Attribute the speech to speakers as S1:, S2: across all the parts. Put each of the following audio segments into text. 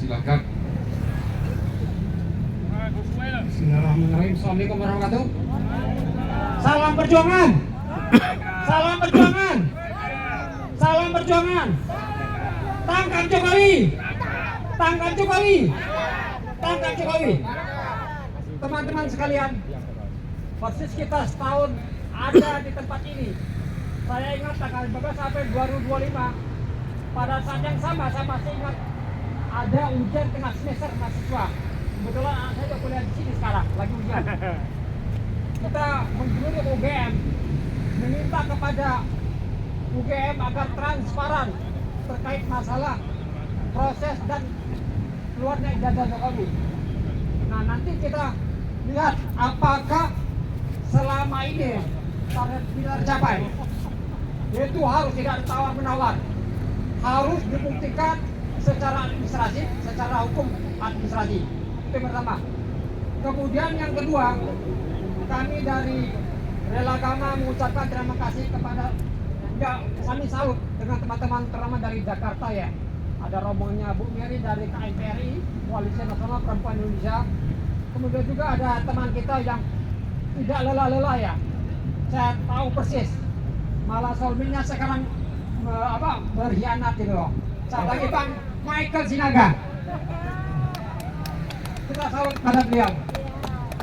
S1: Silakan.
S2: Bismillahirrahmanirrahim. Assalamualaikum warahmatullahi wabarakatuh. Salam perjuangan. Salam perjuangan. Salam perjuangan. Tangkap Jokowi. Tangkap Jokowi. Tangkap Jokowi. Teman-teman sekalian, persis kita setahun ada di tempat ini. Saya ingat tanggal 15 sampai 2025. Pada saat yang sama saya masih ingat ada ujian tengah semester mahasiswa. Kebetulan anak saya kuliah di sini sekarang, lagi ujian. Kita mengguyur UGM, meminta kepada UGM agar transparan terkait masalah proses dan keluarnya ijazah Jokowi. Nah, nanti kita lihat apakah selama ini target tidak tercapai. Yaitu harus tidak ada tawar-menawar, harus dibuktikan secara administrasi, secara hukum administrasi. Itu yang pertama. Kemudian yang kedua, kami dari Rela Agama mengucapkan terima kasih kepada, ya, kami salut dengan teman-teman terutama dari Jakarta ya. Ada rombongannya Bu Mary dari KNPRI, Koalisi Nasional Perempuan Indonesia. Kemudian juga ada teman kita yang tidak lelah-lelah ya. Saya tahu persis. Malah solminya sekarang berkhianat gitu loh. Satu lagi Bang Michael Sinaga. Kita salut pada beliau.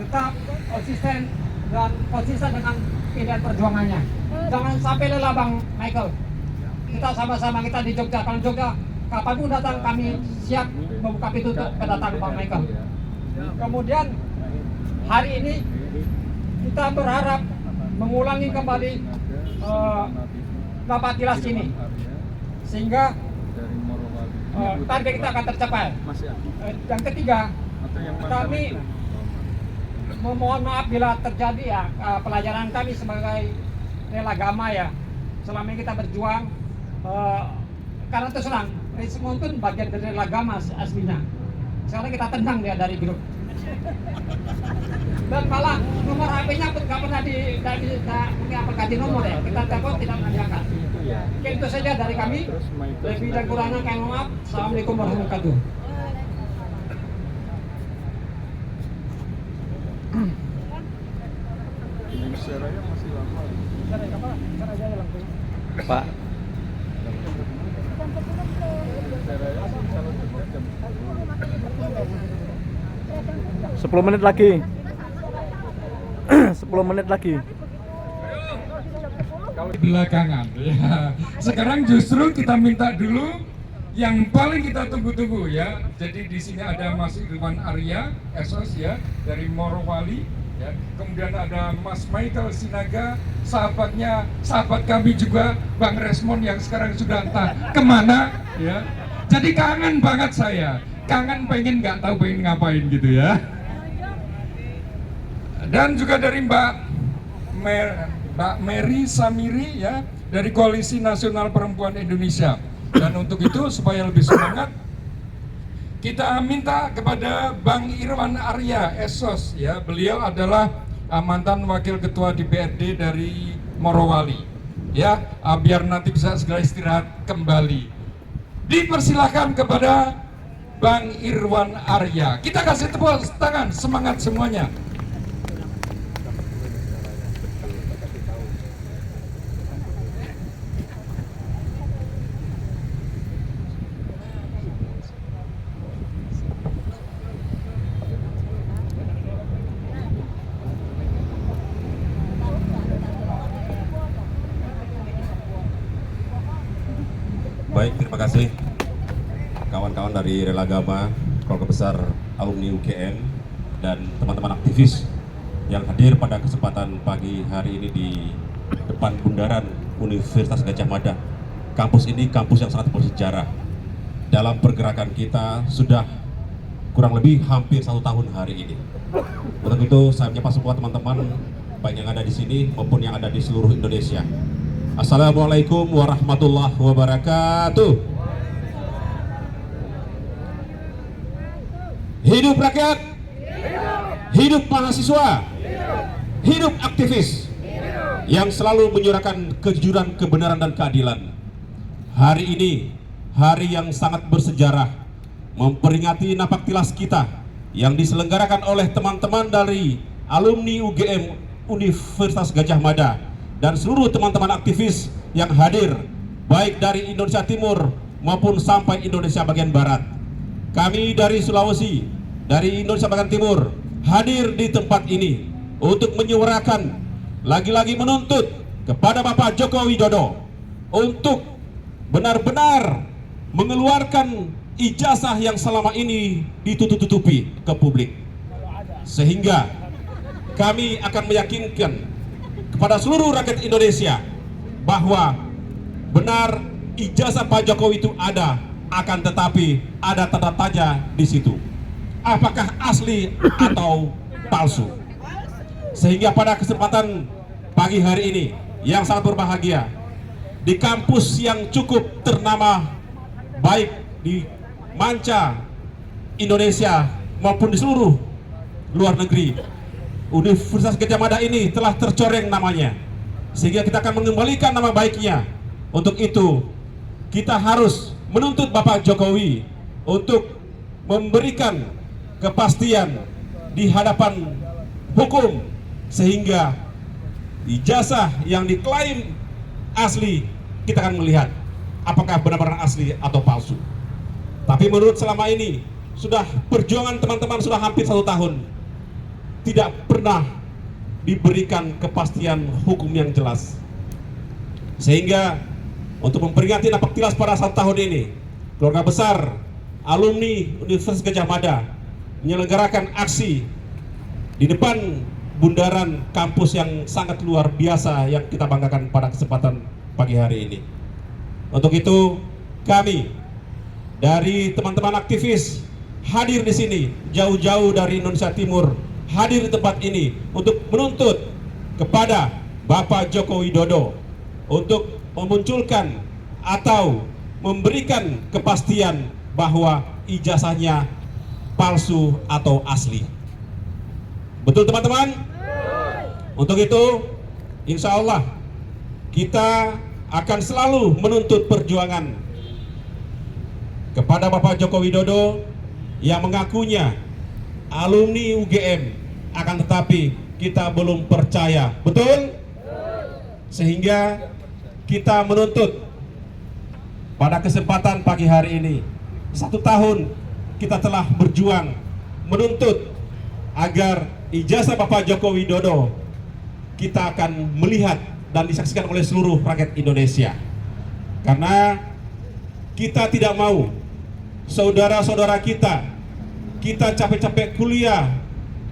S2: Tetap konsisten dan konsisten dengan pilihan perjuangannya. Jangan sampai lelah Bang Michael. Kita sama-sama kita di Jogja. Kalau Jogja kapanpun datang kami siap membuka pintu untuk kedatangan Bang Michael. Kemudian hari ini kita berharap mengulangi kembali rapat tilas ini sehingga target kita akan tercapai. Yang ketiga, kami memohon maaf bila terjadi ya pelajaran kami sebagai Rela Agama ya. Selama ini kita berjuang karena terus terang Rismon itu bagian dari Rela Agama aslinya. Sekarang kita tendang dia dari grup. Dan malah nomor HP-nya pun nggak pernah ganti nomor ya. Kita telepon tidak pernah diangkat. Oke, itu saja dari kami. Lebih dan kurangnya kami mohon maaf. Assalamualaikum warahmatullahi wabarakatuh.
S3: Pak, 10 menit lagi. 10 menit lagi.
S1: Belakangan ya. Sekarang justru kita minta dulu yang paling kita tunggu-tunggu ya. Jadi di sini ada Mas Irwan Arya, SOS ya, dari Morowali ya. Kemudian ada Mas Michael Sinaga, sahabat kami juga Bang Resmon yang sekarang sudah entah kemana ya. Jadi kangen banget saya. Kangen pengen nggak tahu pengen ngapain gitu ya. Dan juga dari Mbak Mary Samiri ya, dari Koalisi Nasional Perempuan Indonesia. Dan untuk itu supaya lebih semangat, kita minta kepada Bang Irwan Arya Esos ya. Beliau adalah mantan Wakil Ketua DPRD dari Morowali ya, biar nanti bisa segera istirahat kembali. Dipersilahkan kepada Bang Irwan Arya. Kita kasih tepuk tangan, semangat semuanya.
S4: Baik, terima kasih kawan-kawan dari Rela Agama, Keluarga Besar Alumni UGM, dan teman-teman aktivis yang hadir pada kesempatan pagi hari ini di depan bundaran Universitas Gadjah Mada. Kampus ini kampus yang sangat bersejarah. Dalam pergerakan kita sudah kurang lebih hampir 1 tahun hari ini. Untuk itu saya menyapa semua teman-teman, baik yang ada di sini maupun yang ada di seluruh Indonesia. Assalamualaikum warahmatullahi wabarakatuh. Hidup rakyat, hidup mahasiswa, hidup aktivis yang selalu menyuarakan kejujuran, kebenaran, dan keadilan. Hari ini, hari yang sangat bersejarah, memperingati napaktilas kita yang diselenggarakan oleh teman-teman dari alumni UGM Universitas Gadjah Mada dan seluruh teman-teman aktivis yang hadir baik dari Indonesia Timur maupun sampai Indonesia bagian Barat. Kami dari Sulawesi, dari Indonesia bagian Timur hadir di tempat ini untuk menyuarakan, lagi-lagi menuntut kepada Bapak Joko Widodo untuk benar-benar mengeluarkan ijazah yang selama ini ditutup-tutupi ke publik, sehingga kami akan meyakinkan kepada seluruh rakyat Indonesia bahwa benar ijazah Pak Jokowi itu ada, akan tetapi ada tanda tanya di situ, apakah asli atau palsu. Sehingga pada kesempatan pagi hari ini yang sangat berbahagia, di kampus yang cukup ternama baik di manca Indonesia maupun di seluruh luar negeri, Universitas Gadjah Mada ini telah tercoreng namanya, sehingga kita akan mengembalikan nama baiknya. Untuk itu kita harus menuntut Bapak Jokowi untuk memberikan kepastian di hadapan hukum, sehingga ijazah yang diklaim asli kita akan melihat apakah benar-benar asli atau palsu. Tapi menurut selama ini sudah perjuangan teman-teman sudah hampir 1 tahun, tidak pernah diberikan kepastian hukum yang jelas. Sehingga untuk memperingati napaktilas pada 1 tahun ini, keluarga besar alumni Universitas Gadjah Mada menyelenggarakan aksi di depan bundaran kampus yang sangat luar biasa yang kita banggakan pada kesempatan pagi hari ini. Untuk itu kami dari teman-teman aktivis hadir di sini jauh-jauh dari Indonesia Timur, hadir di tempat ini untuk menuntut kepada Bapak Joko Widodo untuk memunculkan atau memberikan kepastian bahwa ijazahnya palsu atau asli. Betul teman-teman? Untuk itu insya Allah kita akan selalu menuntut perjuangan kepada Bapak Joko Widodo yang mengakunya alumni UGM, akan tetapi kita belum percaya. Betul? Sehingga kita menuntut pada kesempatan pagi hari ini, 1 tahun kita telah berjuang menuntut agar ijazah Bapak Joko Widodo kita akan melihat dan disaksikan oleh seluruh rakyat Indonesia. Karena kita tidak mau saudara-saudara kita capek-capek kuliah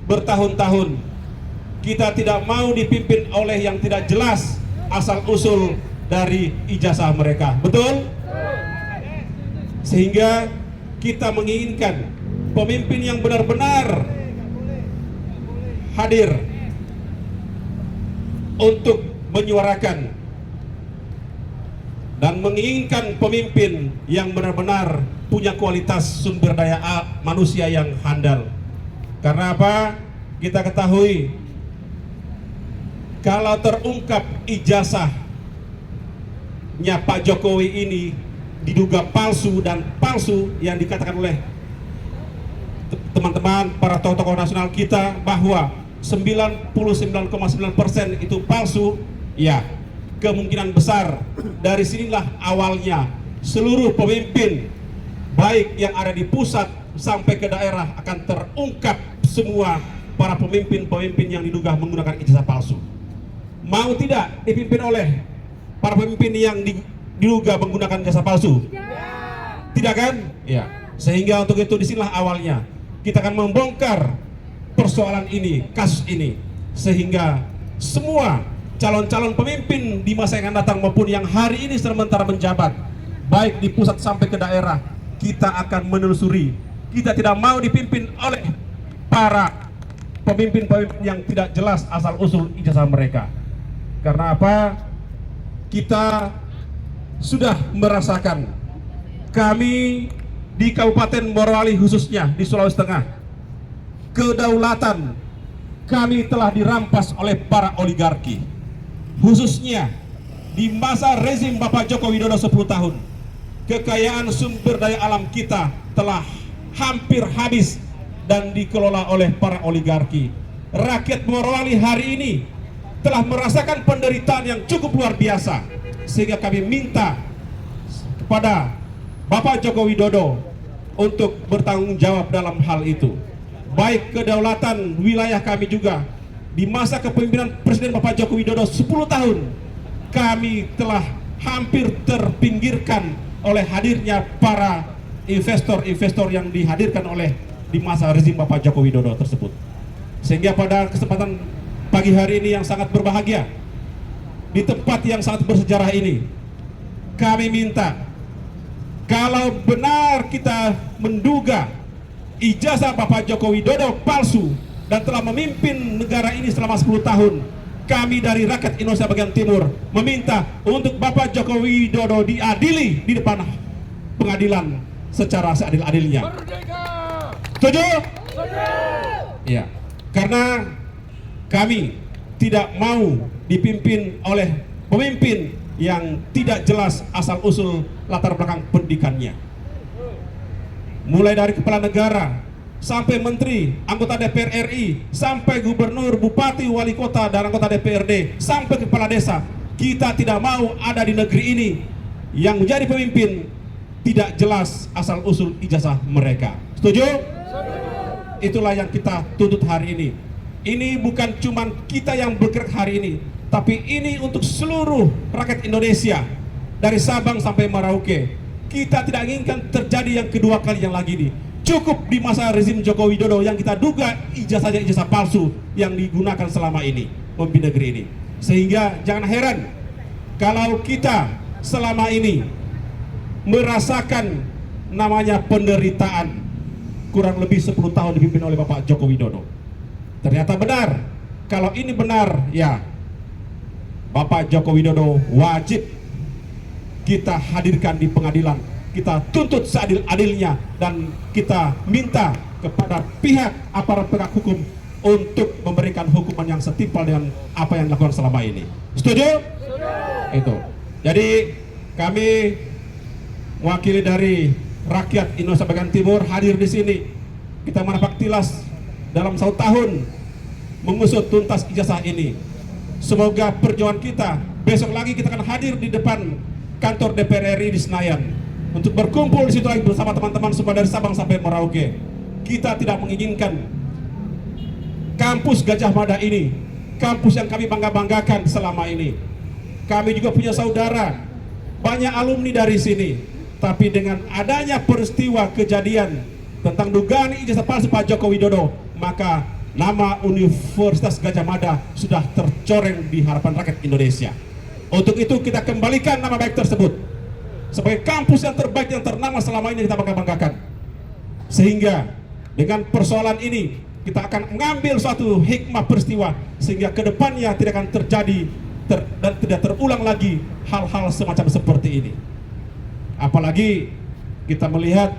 S4: bertahun-tahun, kita tidak mau dipimpin oleh yang tidak jelas asal-usul dari ijazah mereka. Betul? Sehingga kita menginginkan pemimpin yang benar-benar hadir untuk menyuarakan dan menginginkan pemimpin yang benar-benar punya kualitas sumber daya manusia yang handal. Karena apa? Kita ketahui kalau terungkap ijazahnya Pak Jokowi ini diduga palsu, dan palsu yang dikatakan oleh teman-teman para tokoh-tokoh nasional kita bahwa 99,9% itu palsu, ya kemungkinan besar dari sinilah awalnya seluruh pemimpin baik yang ada di pusat sampai ke daerah akan terungkap semua para pemimpin-pemimpin yang diduga menggunakan ijazah palsu. Mau tidak dipimpin oleh para pemimpin yang diduga menggunakan ijazah palsu? Tidak kan? Ya. Sehingga untuk itu disinilah awalnya kita akan membongkar persoalan ini, kasus ini, sehingga semua calon-calon pemimpin di masa yang akan datang maupun yang hari ini sementara menjabat baik di pusat sampai ke daerah, kita akan menelusuri. Kita tidak mau dipimpin oleh para pemimpin-pemimpin yang tidak jelas asal-usul ijazah mereka. Karena apa? Kita sudah merasakan, kami di Kabupaten Morowali khususnya di Sulawesi Tengah, kedaulatan kami telah dirampas oleh para oligarki. Khususnya di masa rezim Bapak Joko Widodo 10 tahun, kekayaan sumber daya alam kita telah hampir habis dan dikelola oleh para oligarki. Rakyat Morowali hari ini telah merasakan penderitaan yang cukup luar biasa, sehingga kami minta kepada Bapak Joko Widodo untuk bertanggung jawab dalam hal itu. Baik kedaulatan wilayah kami juga di masa kepemimpinan Presiden Bapak Joko Widodo 10 tahun, kami telah hampir terpinggirkan oleh hadirnya para investor-investor yang dihadirkan oleh di masa rezim Bapak Joko Widodo tersebut. Sehingga pada kesempatan pagi hari ini yang sangat berbahagia, di tempat yang sangat bersejarah ini, kami minta, kalau benar kita menduga ijazah Bapak Joko Widodo palsu dan telah memimpin negara ini selama 10 tahun, kami dari rakyat Indonesia bagian timur meminta untuk Bapak Joko Widodo diadili di depan pengadilan secara seadil-adilnya. Setuju? Ya, karena kami tidak mau dipimpin oleh pemimpin yang tidak jelas asal-usul latar belakang pendidikannya. Mulai dari kepala negara, sampai menteri, anggota DPR RI, sampai gubernur, bupati, wali kota, dan anggota DPRD, sampai kepala desa. Kita tidak mau ada di negeri ini yang menjadi pemimpin tidak jelas asal-usul ijazah mereka. Setuju? Itulah yang kita tuntut hari ini. Ini bukan cuma kita yang bergerak hari ini, tapi ini untuk seluruh rakyat Indonesia dari Sabang sampai Merauke. Kita tidak inginkan terjadi yang kedua kali yang lagi ini. Cukup di masa rezim Joko Widodo yang kita duga ijazah palsu yang digunakan selama ini memimpin negeri ini. Sehingga jangan heran kalau kita selama ini merasakan namanya penderitaan kurang lebih 10 tahun dipimpin oleh Bapak Joko Widodo. Ternyata benar, kalau ini benar, ya Bapak Joko Widodo wajib kita hadirkan di pengadilan, kita tuntut seadil-adilnya, dan kita minta kepada pihak aparat penegak hukum untuk memberikan hukuman yang setimpal dengan apa yang dilakukan selama ini. Setuju? Itu. Jadi kami wakili dari rakyat Indonesia bagian timur hadir di sini. Kita manapaktilas dalam 1 tahun mengusut tuntas ijazah ini. Semoga perjuangan kita besok lagi kita akan hadir di depan kantor DPR RI di Senayan untuk berkumpul di situ lagi bersama teman-teman semua dari Sabang sampai Merauke. Kita tidak menginginkan kampus Gajah Mada ini, kampus yang kami bangga-banggakan selama ini. Kami juga punya saudara, banyak alumni dari sini. Tapi dengan adanya peristiwa kejadian tentang dugaan ijazah palsu Pak Joko Widodo, maka nama Universitas Gajah Mada sudah tercoreng di hadapan rakyat Indonesia. Untuk itu kita kembalikan nama baik tersebut sebagai kampus yang terbaik yang ternama selama ini kita bangga-banggakan. Sehingga dengan persoalan ini kita akan mengambil suatu hikmah peristiwa sehingga kedepannya tidak akan terjadi dan tidak terulang lagi hal-hal semacam seperti ini. Apalagi kita melihat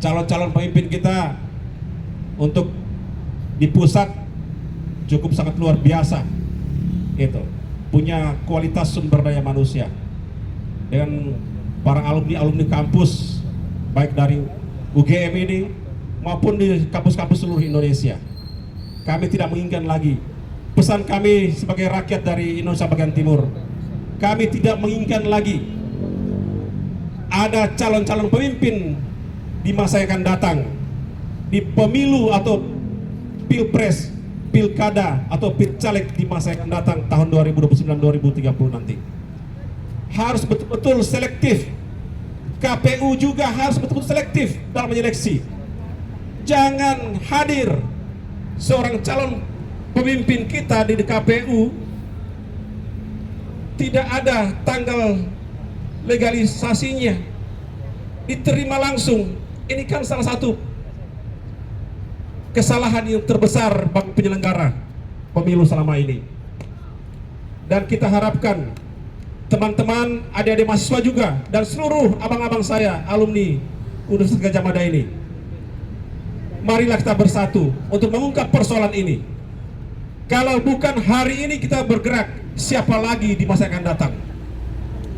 S4: calon-calon pemimpin kita untuk di pusat cukup sangat luar biasa, itu punya kualitas sumber daya manusia dengan para alumni kampus baik dari UGM ini maupun di kampus-kampus seluruh Indonesia. Kami tidak menginginkan lagi, pesan kami sebagai rakyat dari Indonesia bagian timur, kami tidak menginginkan lagi ada calon-calon pemimpin di masa yang akan datang di pemilu atau pilpres, pilkada atau pilcaleg di masa yang akan datang tahun 2029-2030 nanti. Harus betul-betul selektif. KPU juga harus betul-betul selektif dalam menyeleksi. Jangan hadir seorang calon pemimpin kita di KPU tidak ada tanggal legalisasinya, diterima langsung. Ini kan salah satu kesalahan yang terbesar bagi penyelenggara pemilu selama ini. Dan kita harapkan teman-teman adik-adik mahasiswa juga dan seluruh abang-abang saya alumni Universitas Gajah Mada ini, marilah kita bersatu untuk mengungkap persoalan ini. Kalau bukan hari ini kita bergerak, siapa lagi di masa yang akan datang?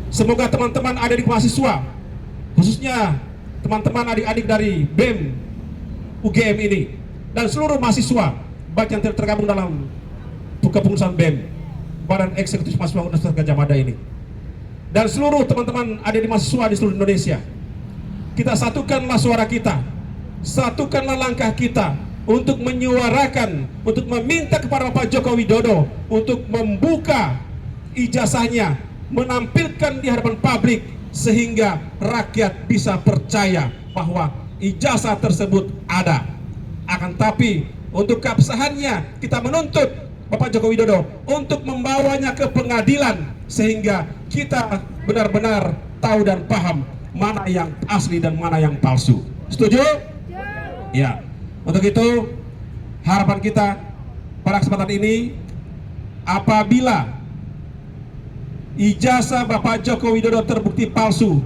S4: Semoga teman-teman adik-adik mahasiswa, khususnya
S5: teman-teman adik-adik dari BEM UGM ini dan seluruh mahasiswa baik yang tergabung dalam kepengurusan BEM, Badan Eksekutif Mahasiswa Universitas Gadjah Mada ini, dan seluruh teman-teman adik mahasiswa di seluruh Indonesia. Kita satukanlah suara kita, satukanlah langkah kita untuk menyuarakan, untuk meminta kepada Bapak Joko Widodo untuk membuka ijazahnya, menampilkan di hadapan publik sehingga rakyat bisa percaya bahwa ijazah tersebut ada. Akan tapi untuk keabsahannya kita menuntut Bapak Joko Widodo untuk membawanya ke pengadilan sehingga kita benar-benar tahu dan paham mana yang asli dan mana yang palsu. Setuju? Ya. Untuk itu harapan kita pada kesempatan ini, apabila ijazah Bapak Joko Widodo terbukti palsu,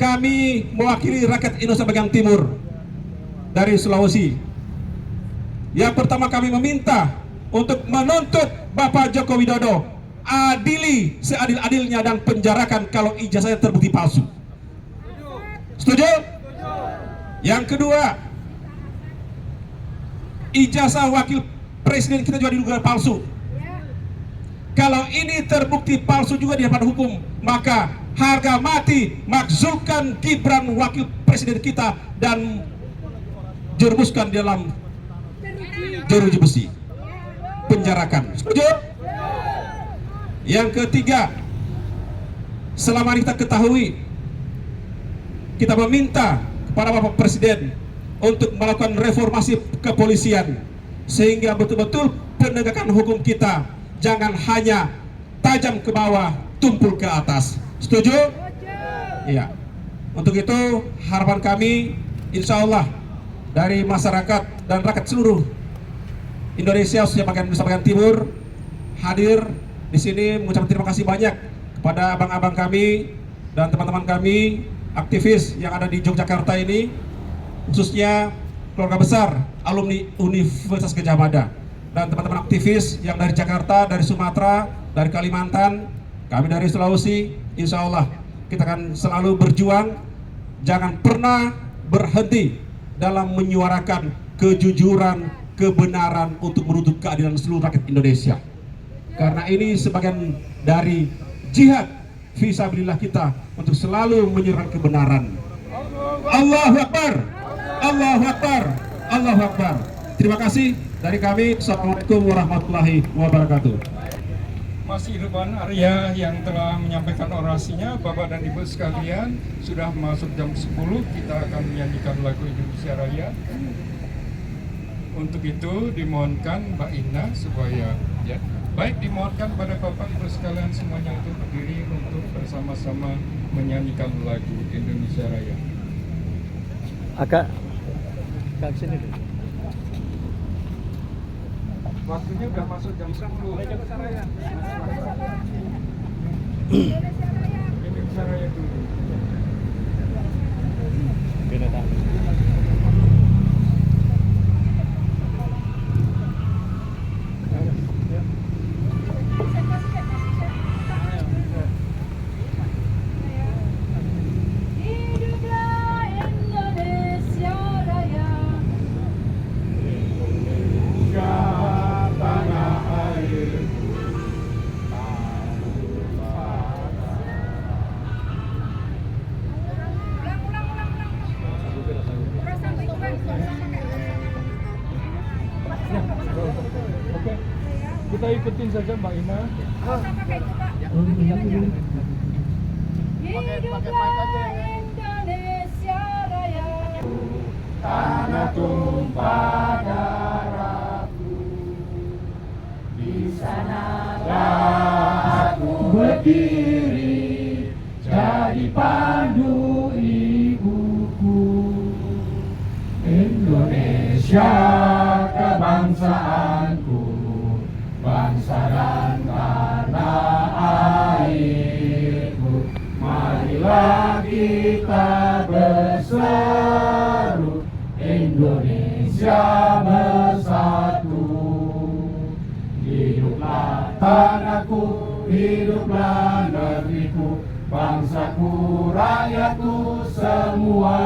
S5: kami mewakili rakyat Indonesia bagian timur dari Sulawesi. Yang pertama kami meminta untuk menuntut Bapak Joko Widodo adili seadil-adilnya dan penjarakan kalau ijazahnya terbukti palsu. Setuju? Yang kedua, ijazah wakil presiden kita juga diduga palsu. Kalau ini terbukti palsu juga di hadapan hukum, maka harga mati makzulkan Gibran wakil presiden kita dan jerumuskan di dalam jeruji besi, penjarakan. Setuju? Yang ketiga, selama ini kita ketahui, kita meminta kepada Bapak Presiden untuk melakukan reformasi kepolisian sehingga betul-betul penegakan hukum kita jangan hanya tajam ke bawah, tumpul ke atas. Setuju? Iya. Untuk itu harapan kami, insya Allah dari masyarakat dan rakyat seluruh Indonesia, khususnya bagian timur, hadir di sini mengucapkan terima kasih banyak kepada abang-abang kami dan teman-teman kami aktivis yang ada di Yogyakarta ini, khususnya keluarga besar alumni Universitas Gadjah Mada dan teman-teman aktivis yang dari Jakarta, dari Sumatera, dari Kalimantan, kami dari Sulawesi. Insya Allah kita akan selalu berjuang, jangan pernah berhenti dalam menyuarakan kejujuran, kebenaran untuk menuntut keadilan seluruh rakyat Indonesia. Karena ini sebagian dari jihad fisabilillah kita untuk selalu menyerang kebenaran. Allahu Akbar, Allahu Akbar, Allahu Akbar. Terima kasih dari kami. Assalamualaikum warahmatullahi wabarakatuh.
S1: Mas Irwan Arya yang telah menyampaikan orasinya. Bapak dan Ibu sekalian, sudah masuk jam 10, kita akan menyanyikan lagu Indonesia Raya. Untuk itu dimohonkan Mbak Ina supaya ya, baik dimohonkan pada Bapak Ibu sekalian semuanya untuk berdiri untuk bersama-sama menyanyikan lagu Indonesia Raya.
S3: Agak sini dulu.
S1: Waktunya udah masuk jam 10. Indonesia Raya. Indonesia Raya dulu. Kita ikutin saja Mbak Ina.
S6: Hiduplah Indonesia Raya.
S2: Tanah tumpah darahku, di sanalah aku berdiri, jadi pandu ibuku. Indonesia kebangsaanku, bangsa dan tanah airku. Marilah kita berseru, Indonesia bersatu. Hiduplah tanahku, hiduplah negeriku, bangsaku, rakyatku semua.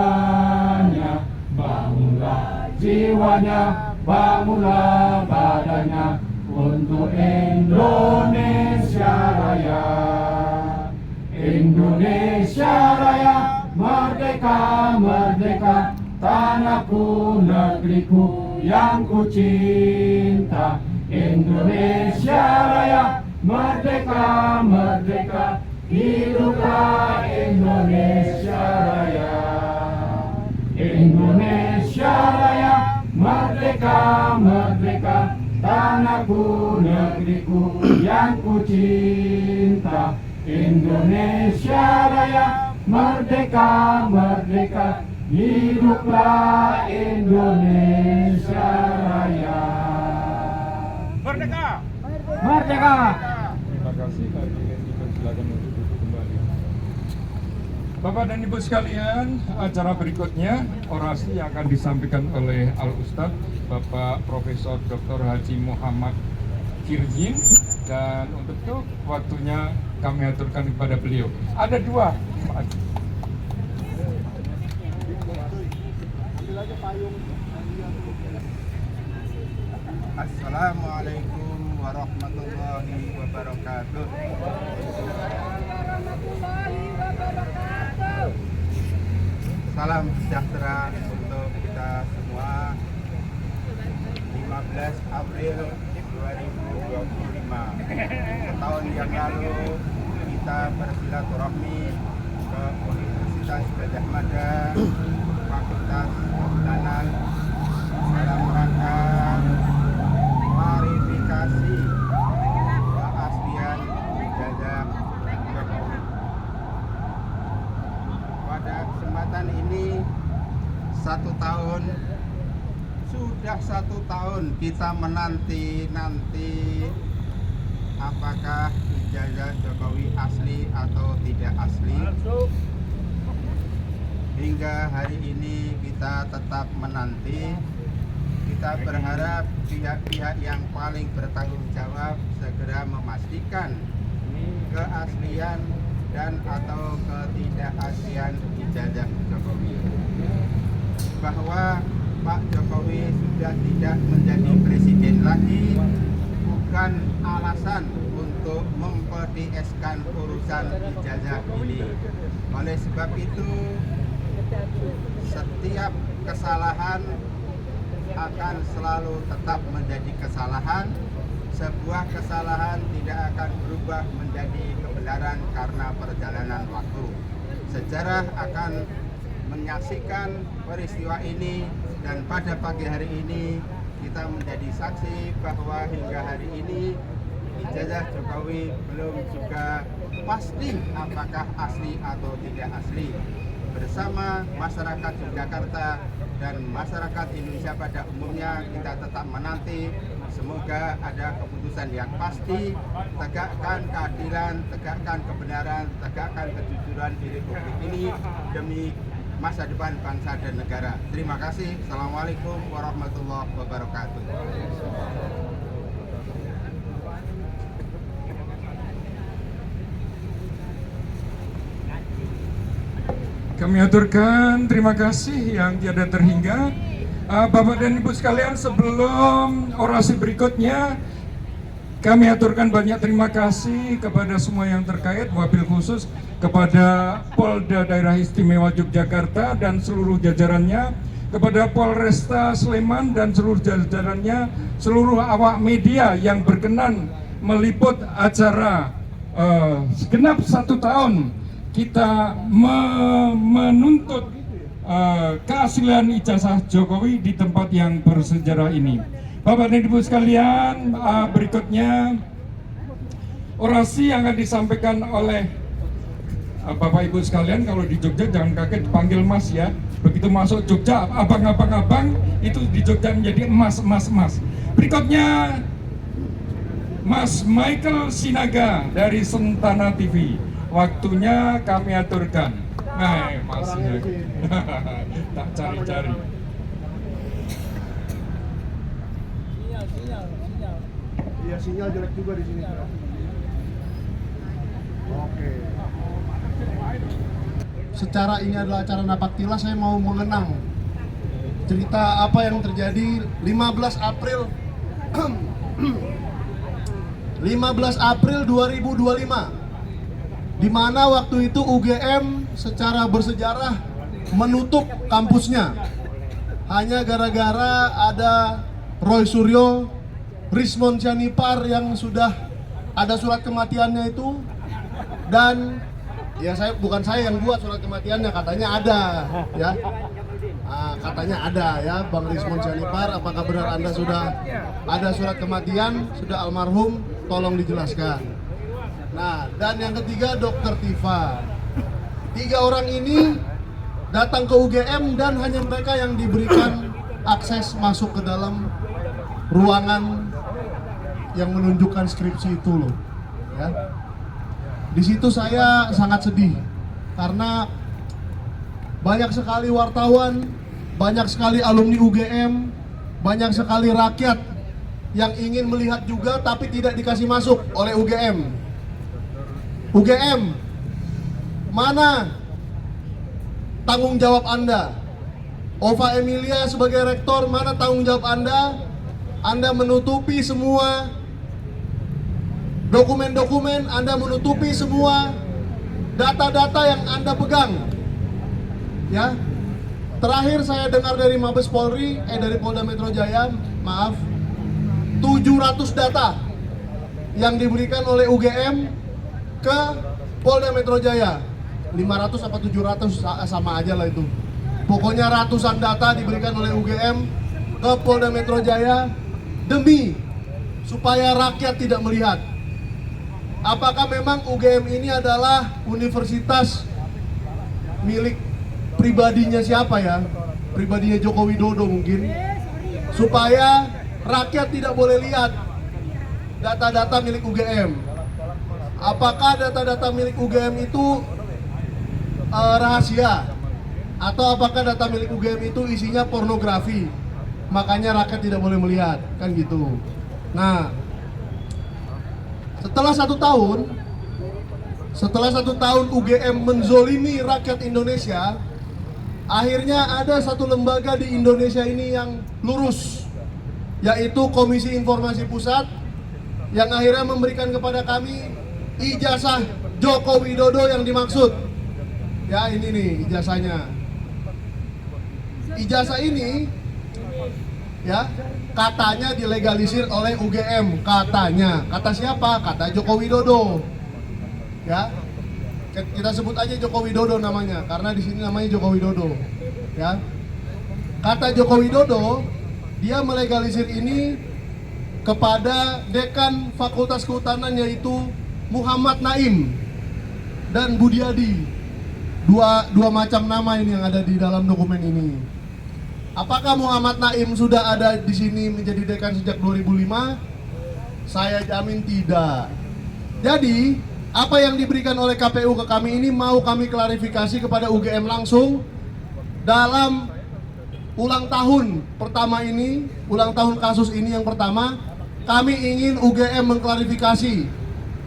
S2: bangunlah jiwanya, bangunlah badannya untuk Indonesia Raya. Indonesia Raya, merdeka, merdeka, tanahku, negeriku yang ku cinta. Indonesia Raya, merdeka, merdeka, hiduplah Indonesia Raya. Indonesia Raya, merdeka, merdeka, tanahku, negeriku yang ku cinta. Indonesia Raya, merdeka, merdeka, hiduplah Indonesia Raya.
S5: Merdeka!
S2: Merdeka!
S1: Terima kasih. Kami silakan untuk duduk kembali. Bapak dan Ibu sekalian, acara berikutnya orasi yang akan disampaikan oleh Al Ustadz Bapak Profesor Dr. Haji Muhammad Kirjin, dan untuk itu waktunya kami aturkan kepada beliau. Ada dua.
S7: Assalamualaikum warahmatullahi wabarakatuh.
S6: warahmatullahi wabarakatuh.
S7: Salam sejahtera untuk kita semua. 15 April 2025. Setahun yang lalu kita bersilaturahmi ke Universitas Gadjah Mada, Fakultas Kehutanan, dalam rangka klarifikasi keaslian ijazah Jokowi. Pada kesempatan ini sudah satu tahun kita menanti apakah ijazah Jokowi asli atau tidak asli. Hingga hari ini kita tetap menanti. Kita berharap pihak-pihak yang paling bertanggung jawab segera memastikan keaslian dan atau ketidakaslian ijazah Jokowi. Bahwa Pak Jokowi sudah tidak menjadi presiden lagi bukan alasan untuk memperdieskan urusan ijazah ini. Oleh sebab itu, setiap kesalahan akan selalu tetap menjadi kesalahan. Sebuah kesalahan tidak akan berubah menjadi kebenaran karena perjalanan waktu. Sejarah akan menyaksikan peristiwa ini, dan pada pagi hari ini kita menjadi saksi bahwa hingga hari ini ijazah Jokowi belum juga pasti apakah asli atau tidak asli. Bersama masyarakat Yogyakarta dan masyarakat Indonesia pada umumnya, kita tetap menanti semoga ada keputusan yang pasti. Tegakkan keadilan, tegakkan kebenaran, tegakkan kejujuran di Republik ini demi masa depan bangsa dan negara. Terima kasih. Assalamualaikum warahmatullahi wabarakatuh.
S1: Kami aturkan terima kasih yang tiada terhingga. Bapak dan Ibu sekalian, sebelum orasi berikutnya, kami aturkan banyak terima kasih kepada semua yang terkait, wabil khusus kepada Polda Daerah Istimewa Yogyakarta dan seluruh jajarannya, kepada Polresta Sleman dan seluruh jajarannya, seluruh awak media yang berkenan meliput acara segenap 1 tahun kita menuntut keaslian ijazah Jokowi di tempat yang bersejarah ini. Bapak dan Ibu sekalian, berikutnya orasi yang akan disampaikan oleh Bapak Ibu sekalian. Kalau di Jogja jangan kaget panggil Mas ya. Begitu masuk Jogja, abang-abang itu di Jogja menjadi emas. Berikutnya Mas Michael Sinaga dari Sentana TV. Waktunya kami aturkan. Nah, Mas tak cari-cari.
S8: Iya, sinyal jelek juga di sini. Oke. Secara ini adalah acara napak tilas, saya mau mengenang cerita apa yang terjadi 15 April 15 April 2025, di mana waktu itu UGM secara bersejarah menutup kampusnya hanya gara-gara ada Roy Suryo, Rismond Sianipar yang sudah ada surat kematiannya itu. Dan ya bukan saya yang buat surat kematiannya, katanya ada ya. Katanya ada ya, Bang Rismond Sianipar. Apakah benar Anda sudah ada surat kematian, sudah almarhum? Tolong dijelaskan. Nah, dan yang ketiga Dr. Tifa. 3 orang ini datang ke UGM dan hanya mereka yang diberikan akses masuk ke dalam ruangan yang menunjukkan skripsi itu loh, ya. Di situ saya sangat sedih karena banyak sekali wartawan, banyak sekali alumni UGM, banyak sekali rakyat yang ingin melihat juga tapi tidak dikasih masuk oleh UGM. UGM, mana tanggung jawab Anda? Ova Emilia sebagai rektor, mana tanggung jawab Anda? Anda menutupi semua dokumen-dokumen, Anda menutupi semua data-data yang Anda pegang. Ya. Terakhir saya dengar dari Mabes Polri, dari Polda Metro Jaya, maaf, 700 data yang diberikan oleh UGM ke Polda Metro Jaya. 500 apa 700 sama aja lah itu. Pokoknya ratusan data diberikan oleh UGM ke Polda Metro Jaya demi supaya rakyat tidak melihat. Apakah memang UGM ini adalah universitas milik pribadinya siapa ya? Pribadinya Joko Widodo mungkin. Supaya rakyat tidak boleh lihat data-data milik UGM. Apakah data-data milik UGM itu rahasia, atau apakah data milik UGM itu isinya pornografi, makanya rakyat tidak boleh melihat, kan gitu. Nah, setelah 1 tahun UGM menzolimi rakyat Indonesia, akhirnya ada satu lembaga di Indonesia ini yang lurus, yaitu Komisi Informasi Pusat, yang akhirnya memberikan kepada kami ijazah Joko Widodo yang dimaksud. Ya, ini nih ijazahnya. Ijazah ini ya katanya dilegalisir oleh UGM, katanya. Kata siapa? Kata Joko Widodo. Ya. Kita sebut aja Joko Widodo namanya karena di sini namanya Joko Widodo. Ya. Kata Joko Widodo, dia melegalisir ini kepada Dekan Fakultas Kehutanan yaitu Muhammad Naim dan Budiadi. Dua macam nama ini yang ada di dalam dokumen ini. Apakah Muhammad Naim sudah ada di sini menjadi dekan sejak 2005? Saya jamin tidak. Jadi, apa yang diberikan oleh KPU ke kami ini mau kami klarifikasi kepada UGM langsung dalam ulang tahun pertama ini, ulang tahun kasus ini yang pertama, kami ingin UGM mengklarifikasi.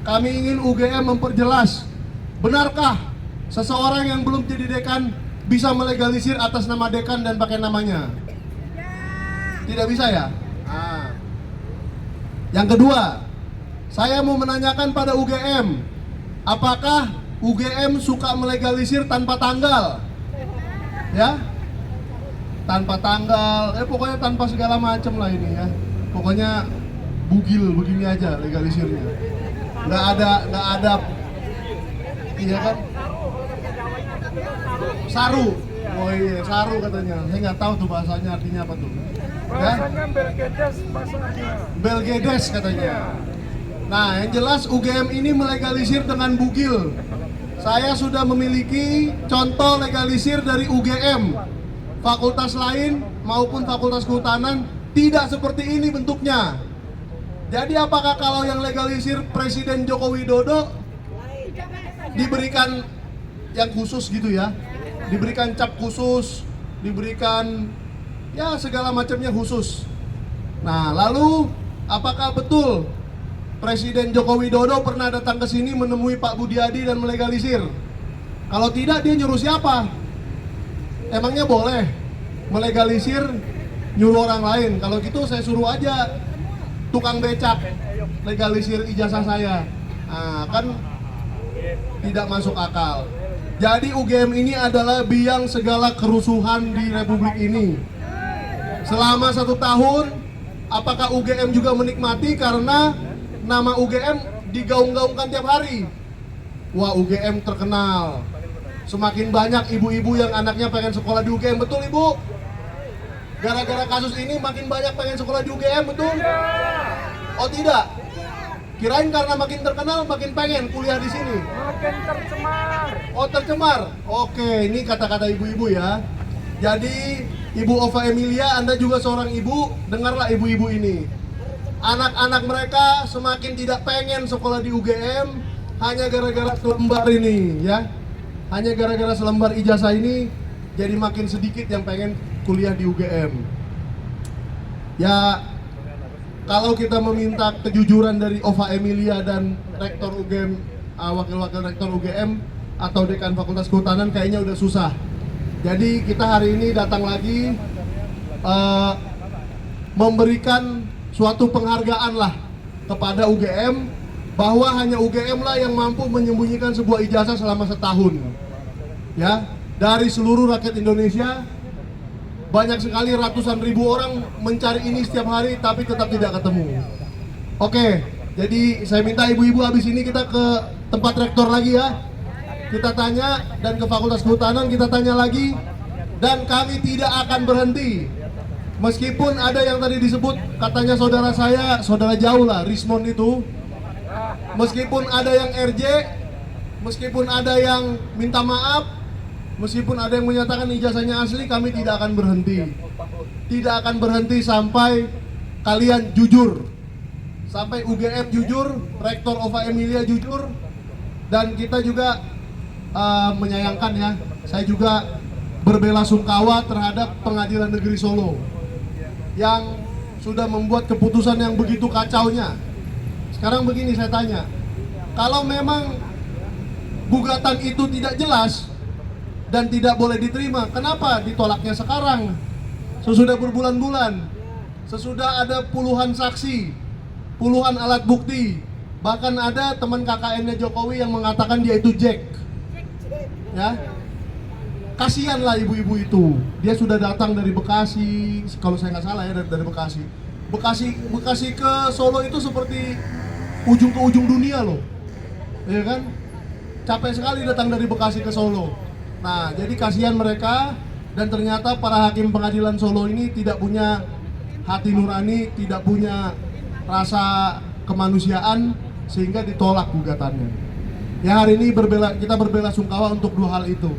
S8: Kami ingin UGM memperjelas, benarkah seseorang yang belum jadi dekan bisa melegalisir atas nama dekan dan pakai namanya? Tidak bisa ya? Nah. Yang kedua, saya mau menanyakan pada UGM, apakah UGM suka melegalisir tanpa tanggal? Ya? Tanpa tanggal, pokoknya tanpa segala macam lah ini ya. Pokoknya bugil begini aja legalisirnya. Nggak ada, iya kan? Saru, oh iya saru katanya. Saya nggak tahu tuh bahasanya artinya apa tuh. Bahasanya belgedes, bahasanya. Belgedes katanya. Nah, yang jelas UGM ini melegalisir dengan bugil. Saya sudah memiliki contoh legalisir dari UGM. Fakultas lain maupun Fakultas Kehutanan tidak seperti ini bentuknya. Jadi apakah kalau yang legalisir Presiden Joko Widodo diberikan yang khusus gitu ya? Diberikan cap khusus, diberikan ya segala macamnya khusus. Nah, lalu apakah betul Presiden Joko Widodo pernah datang ke sini menemui Pak Budiadi dan melegalisir? Kalau tidak, dia nyuruh siapa? Emangnya boleh? melegalisir nyuruh orang lain. Kalau gitu saya suruh aja tukang becak legalisir ijazah saya. Nah, kan tidak masuk akal. Jadi UGM ini adalah biang segala kerusuhan di Republik ini. Selama 1 tahun, apakah UGM juga menikmati karena nama UGM digaung-gaungkan tiap hari? Wah, UGM terkenal. Semakin banyak ibu-ibu yang anaknya pengen sekolah di UGM, betul Ibu? Gara-gara kasus ini makin banyak pengen sekolah di UGM, betul? Oh tidak? Kirain karena makin terkenal makin pengen kuliah di sini.
S6: Makin tercemar.
S8: Oh tercemar. Oke, ini kata-kata ibu-ibu ya. Jadi Ibu Ova Emilia, Anda juga seorang ibu, dengarlah ibu-ibu ini. Anak-anak mereka semakin tidak pengen sekolah di UGM hanya gara-gara selembar ini ya. Hanya gara-gara selembar ijazah ini, jadi makin sedikit yang pengen kuliah di UGM. Ya, kalau kita meminta kejujuran dari Ova Emilia dan Rektor UGM, Wakil-Wakil Rektor UGM atau Dekan Fakultas Kehutanan kayaknya udah susah. Jadi kita hari ini datang lagi memberikan suatu penghargaan lah kepada UGM, bahwa hanya UGM lah yang mampu menyembunyikan sebuah ijazah selama 1 tahun. Ya, dari seluruh rakyat Indonesia banyak sekali, ratusan ribu orang mencari ini setiap hari tapi tetap tidak ketemu. Oke, jadi saya minta ibu-ibu habis ini kita ke tempat rektor lagi ya. Kita tanya, dan ke Fakultas Kehutanan kita tanya lagi, dan kami tidak akan berhenti. Meskipun ada yang tadi disebut katanya saudara saya, saudara jauh lah, Rismon itu. Meskipun ada yang RJ, meskipun ada yang minta maaf, meskipun ada yang menyatakan ijazahnya asli, kami tidak akan berhenti. Tidak akan berhenti sampai kalian jujur. Sampai UGM jujur, Rektor Ova Emilia jujur. Dan kita juga menyayangkan ya, saya juga berbela-sungkawa terhadap Pengadilan Negeri Solo yang sudah membuat keputusan yang begitu kacaunya. Sekarang begini saya tanya, kalau memang gugatan itu tidak jelas dan tidak boleh diterima, kenapa ditolaknya sekarang? Sesudah berbulan-bulan, sesudah ada puluhan saksi, puluhan alat bukti, bahkan ada teman KKN-nya Jokowi yang mengatakan dia itu Jack. Ya, kasihanlah ibu-ibu itu. Dia sudah datang dari Bekasi, kalau saya nggak salah ya, dari Bekasi. Bekasi ke Solo itu seperti ujung ke ujung dunia loh, ya kan? Capek sekali datang dari Bekasi ke Solo. Nah, jadi kasihan mereka, dan ternyata para hakim pengadilan Solo ini tidak punya hati nurani, tidak punya rasa kemanusiaan, sehingga ditolak gugatannya. Ya, hari ini kita berbela sungkawa untuk 2 hal itu.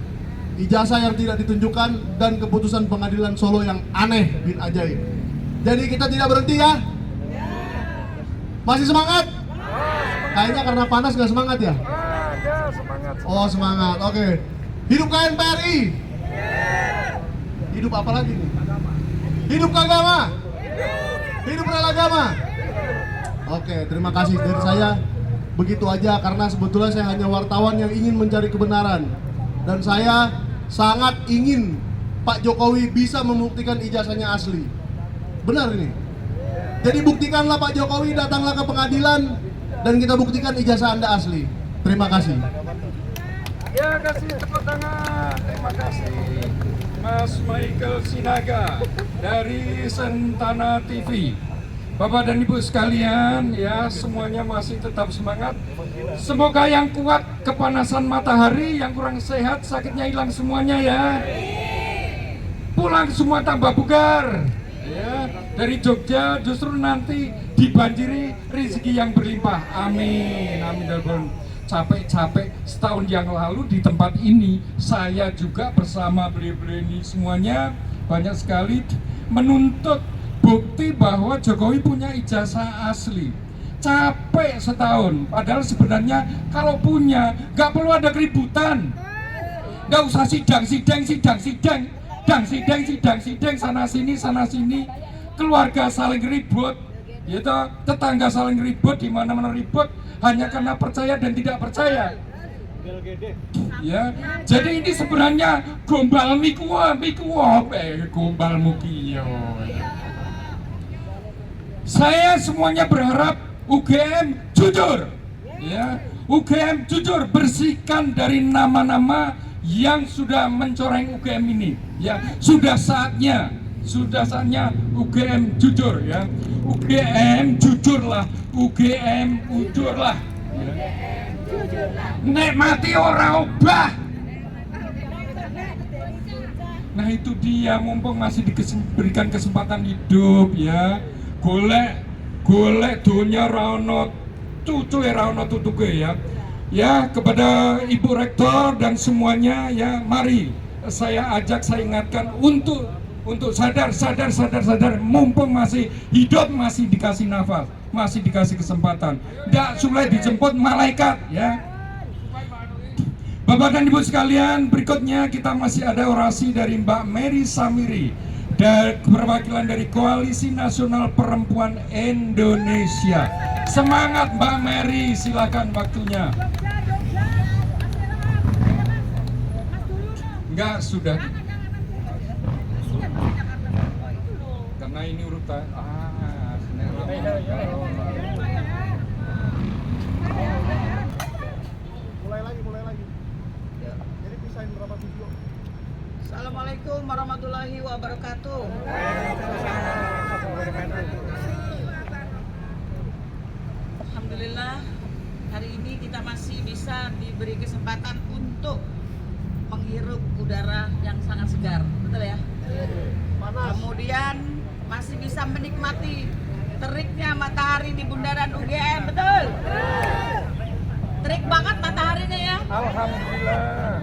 S8: Ijazah yang tidak ditunjukkan dan keputusan pengadilan Solo yang aneh bin ajaib. Jadi kita tidak berhenti ya? Masih semangat? Kayaknya karena panas gak semangat ya?
S6: Semangat.
S8: Oh semangat, oke. Hidup KNPRI. Hidup apa lagi nih? Hidup agama. Hidup relagama. Oke, terima kasih dari saya. Begitu aja, karena sebetulnya saya hanya wartawan yang ingin mencari kebenaran. Dan saya sangat ingin Pak Jokowi bisa membuktikan ijazahnya asli. Benar ini. Jadi buktikanlah Pak Jokowi, datanglah ke pengadilan dan kita buktikan ijazah Anda asli. Terima kasih.
S1: Ya, kasih tepuk tangan. Terima kasih Mas Michael Sinaga dari Sentana TV. Bapak dan Ibu sekalian, ya semuanya masih tetap semangat. Semoga yang kuat kepanasan matahari, yang kurang sehat sakitnya hilang semuanya ya. Pulang semua tambah bugar. Ya, dari Jogja justru nanti dibanjiri rezeki yang berlimpah. Amin. Amin dalbon. Capek-capek setahun yang lalu di tempat ini, saya juga bersama beliau-beliau ini semuanya banyak sekali menuntut bukti bahwa Jokowi punya ijazah asli. Capek setahun, padahal sebenarnya kalau punya nggak perlu ada keributan, nggak usah sidang sana sini, keluarga saling ribut, gitu, tetangga saling ribut, di mana-mana ribut hanya karena percaya dan tidak percaya. Ya, jadi ini sebenarnya gombal mikuwa gombal mukiyo. Saya semuanya berharap UGM jujur, ya, UGM jujur, bersihkan dari nama-nama yang sudah mencoreng UGM ini. Ya, sudah saatnya UGM jujur, ya, UGM jujurlah, UGM jujurlah. Ya. Nek mati ora obah. Nah itu dia, mumpung masih diberikan kesempatan hidup, ya, golek dunia rano cucu rano tutuke, ya. Ya, kepada Ibu Rektor dan semuanya, ya, mari saya ajak, saya ingatkan untuk sadar, mumpung masih hidup, masih dikasih nafas, masih dikasih kesempatan. Tidak sulit dijemput malaikat, ya. Bapak dan Ibu sekalian, berikutnya kita masih ada orasi dari Mbak Mary Samiri dan perwakilan dari Koalisi Nasional Perempuan Indonesia. Semangat Mbak Mary, silakan waktunya. Enggak, sudah. Karena ini urutan
S8: mulai lagi. Jadi pisahin berapa video?
S9: Assalamualaikum warahmatullahi wabarakatuh. Alhamdulillah, hari ini kita masih bisa diberi kesempatan untuk menghirup udara yang sangat segar, betul ya? Kemudian masih bisa menikmati teriknya matahari di bundaran UGM, betul? Terik banget mataharinya ya.
S6: Alhamdulillah.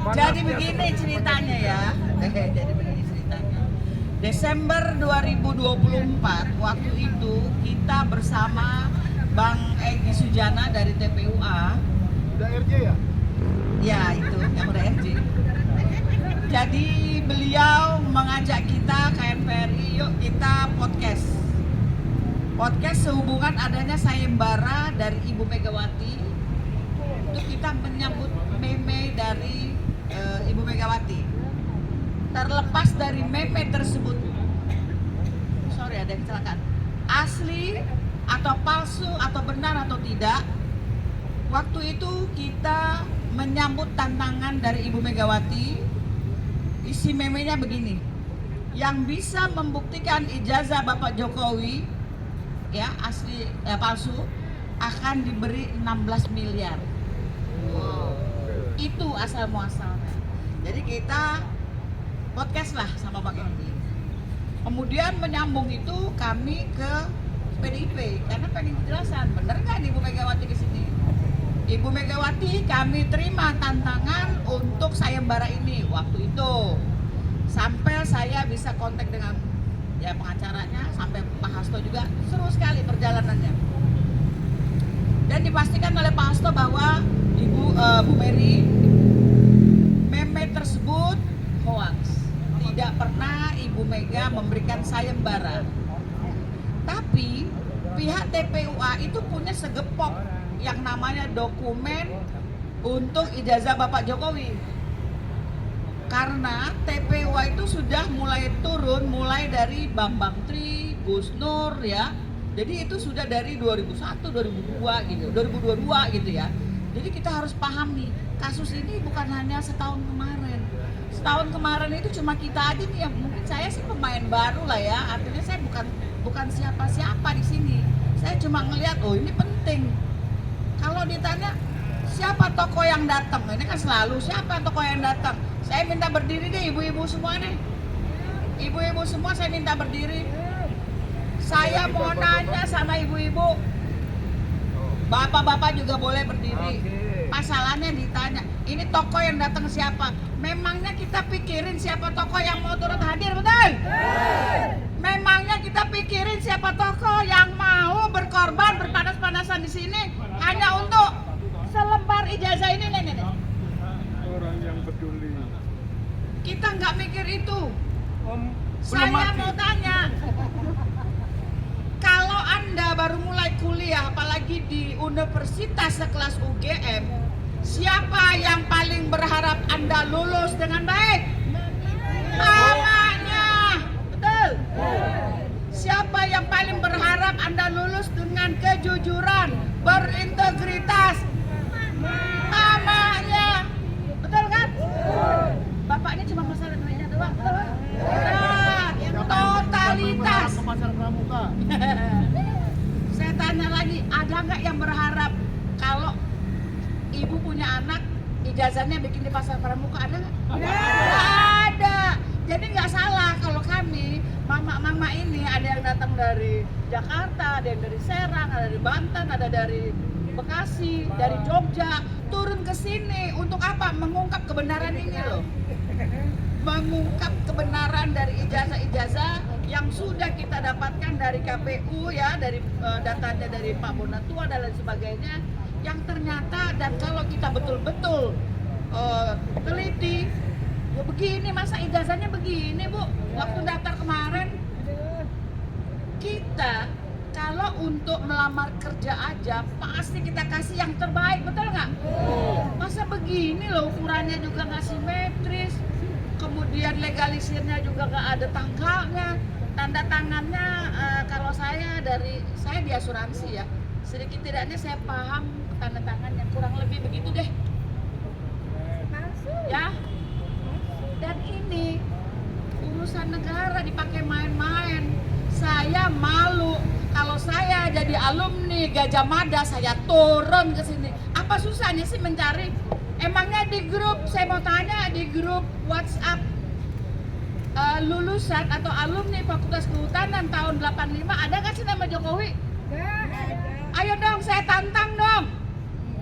S9: Jadi begini ceritanya ya. Jadi begini ceritanya. Desember 2024 waktu itu kita bersama Bang Egy Sujana dari TPUA.
S8: Udah RJ ya?
S9: Ya itu yang udah RJ. Jadi beliau mengajak kita KNPRI, yuk kita podcast. Podcast sehubungan adanya sayembara dari Ibu Megawati untuk kita menyambut meme dari Ibu Megawati. Terlepas dari meme tersebut, sorry ada kecelakaan, asli atau palsu atau benar atau tidak, waktu itu kita menyambut tantangan dari Ibu Megawati. Isi memenya begini, yang bisa membuktikan ijazah Bapak Jokowi ya asli palsu akan diberi 16 miliar. Wow. Itu asal muasalnya. Jadi kita podcast lah sama Bang Egy. Kemudian menyambung itu kami ke PDIP karena pengen kejelasan bener nggak Ibu Megawati ke sini. Ibu Megawati kami terima tantangan untuk sayembara ini waktu itu. Sampai saya bisa kontak dengan ya pengacaranya, sampai Pak Hasto juga, seru sekali perjalanannya. Dan dipastikan oleh Pak Hasto bahwa Bu Mary, meme tersebut hoax. Tidak pernah Ibu Mega memberikan sayembara. Tapi pihak TPUA itu punya segepok yang namanya dokumen untuk ijazah Bapak Jokowi. Karena TPUA itu sudah mulai turun, mulai dari Bambang Tri, Gus Nur ya. Jadi itu sudah dari 2001, 2002 gitu, 2022 gitu ya. Jadi kita harus pahami, kasus ini bukan hanya setahun kemarin. Setahun kemarin itu cuma kita aja nih yang mungkin saya sih pemain baru lah ya. Artinya saya bukan siapa-siapa di sini. Saya cuma ngelihat, oh ini penting. Kalau ditanya siapa tokoh yang datang, ini kan selalu siapa tokoh yang datang. Saya minta berdiri deh ibu-ibu semua nih. Ibu-ibu semua saya minta berdiri. Saya mau nanya sama ibu-ibu. Bapak-bapak juga boleh berdiri. Masalahnya ditanya, ini tokoh yang datang siapa? Memangnya kita pikirin siapa tokoh yang mau turut hadir, betul? Memangnya kita pikirin siapa tokoh yang mau berkorban, berpanas-panasan di sini hanya untuk selembar ijazah ini, nih.
S6: Orang yang peduli.
S9: Kita nggak mikir itu. Saya mau tanya, kalau Anda baru mulai kuliah, apalagi di universitas sekelas UGM, Siapa yang paling berharap Anda lulus dengan baik? Mamanya. Betul? Siapa yang paling berharap Anda lulus dengan kejujuran, berintegritas? Mamanya. Betul kan? Bapaknya cuma masalah duitnya doang. Betul kan? Nah, totalitas. Saya tanya lagi, ada nggak yang berharap kalau ibu punya anak, ijazahnya bikin di pasar pramuka, ada nggak? Nggak ada. Jadi nggak salah kalau kami, mama-mama ini ada yang datang dari Jakarta, ada yang dari Serang, ada dari Banten, ada dari Bekasi, dari Jogja, turun ke sini untuk apa? Mengungkap kebenaran ini loh. Mengungkap kebenaran dari ijazah-ijazah yang sudah kita dapatkan dari KPU ya, dari datanya dari Pak Bonatua dan lain sebagainya, yang ternyata dan kalau kita betul-betul teliti, ya begini, masa ijazahnya begini Bu, waktu daftar kemarin. Kita kalau untuk melamar kerja aja pasti kita kasih yang terbaik, betul nggak? Masa begini loh, ukurannya juga nggak simetris, kemudian legalisirnya juga nggak ada tanggalnya, tanda tangannya kalau saya di asuransi ya, sedikit tidaknya saya paham tanda tangannya kurang lebih begitu deh ya. Dan ini urusan negara dipakai main-main. Saya malu kalau saya jadi alumni Gajah Mada, saya turun ke sini. Apa susahnya sih mencari? Emangnya di grup, saya mau tanya, di grup WhatsApp lulusan atau alumni Fakultas Kehutanan tahun 85 ada nggak sih nama Jokowi? Ayo dong, saya tantang dong,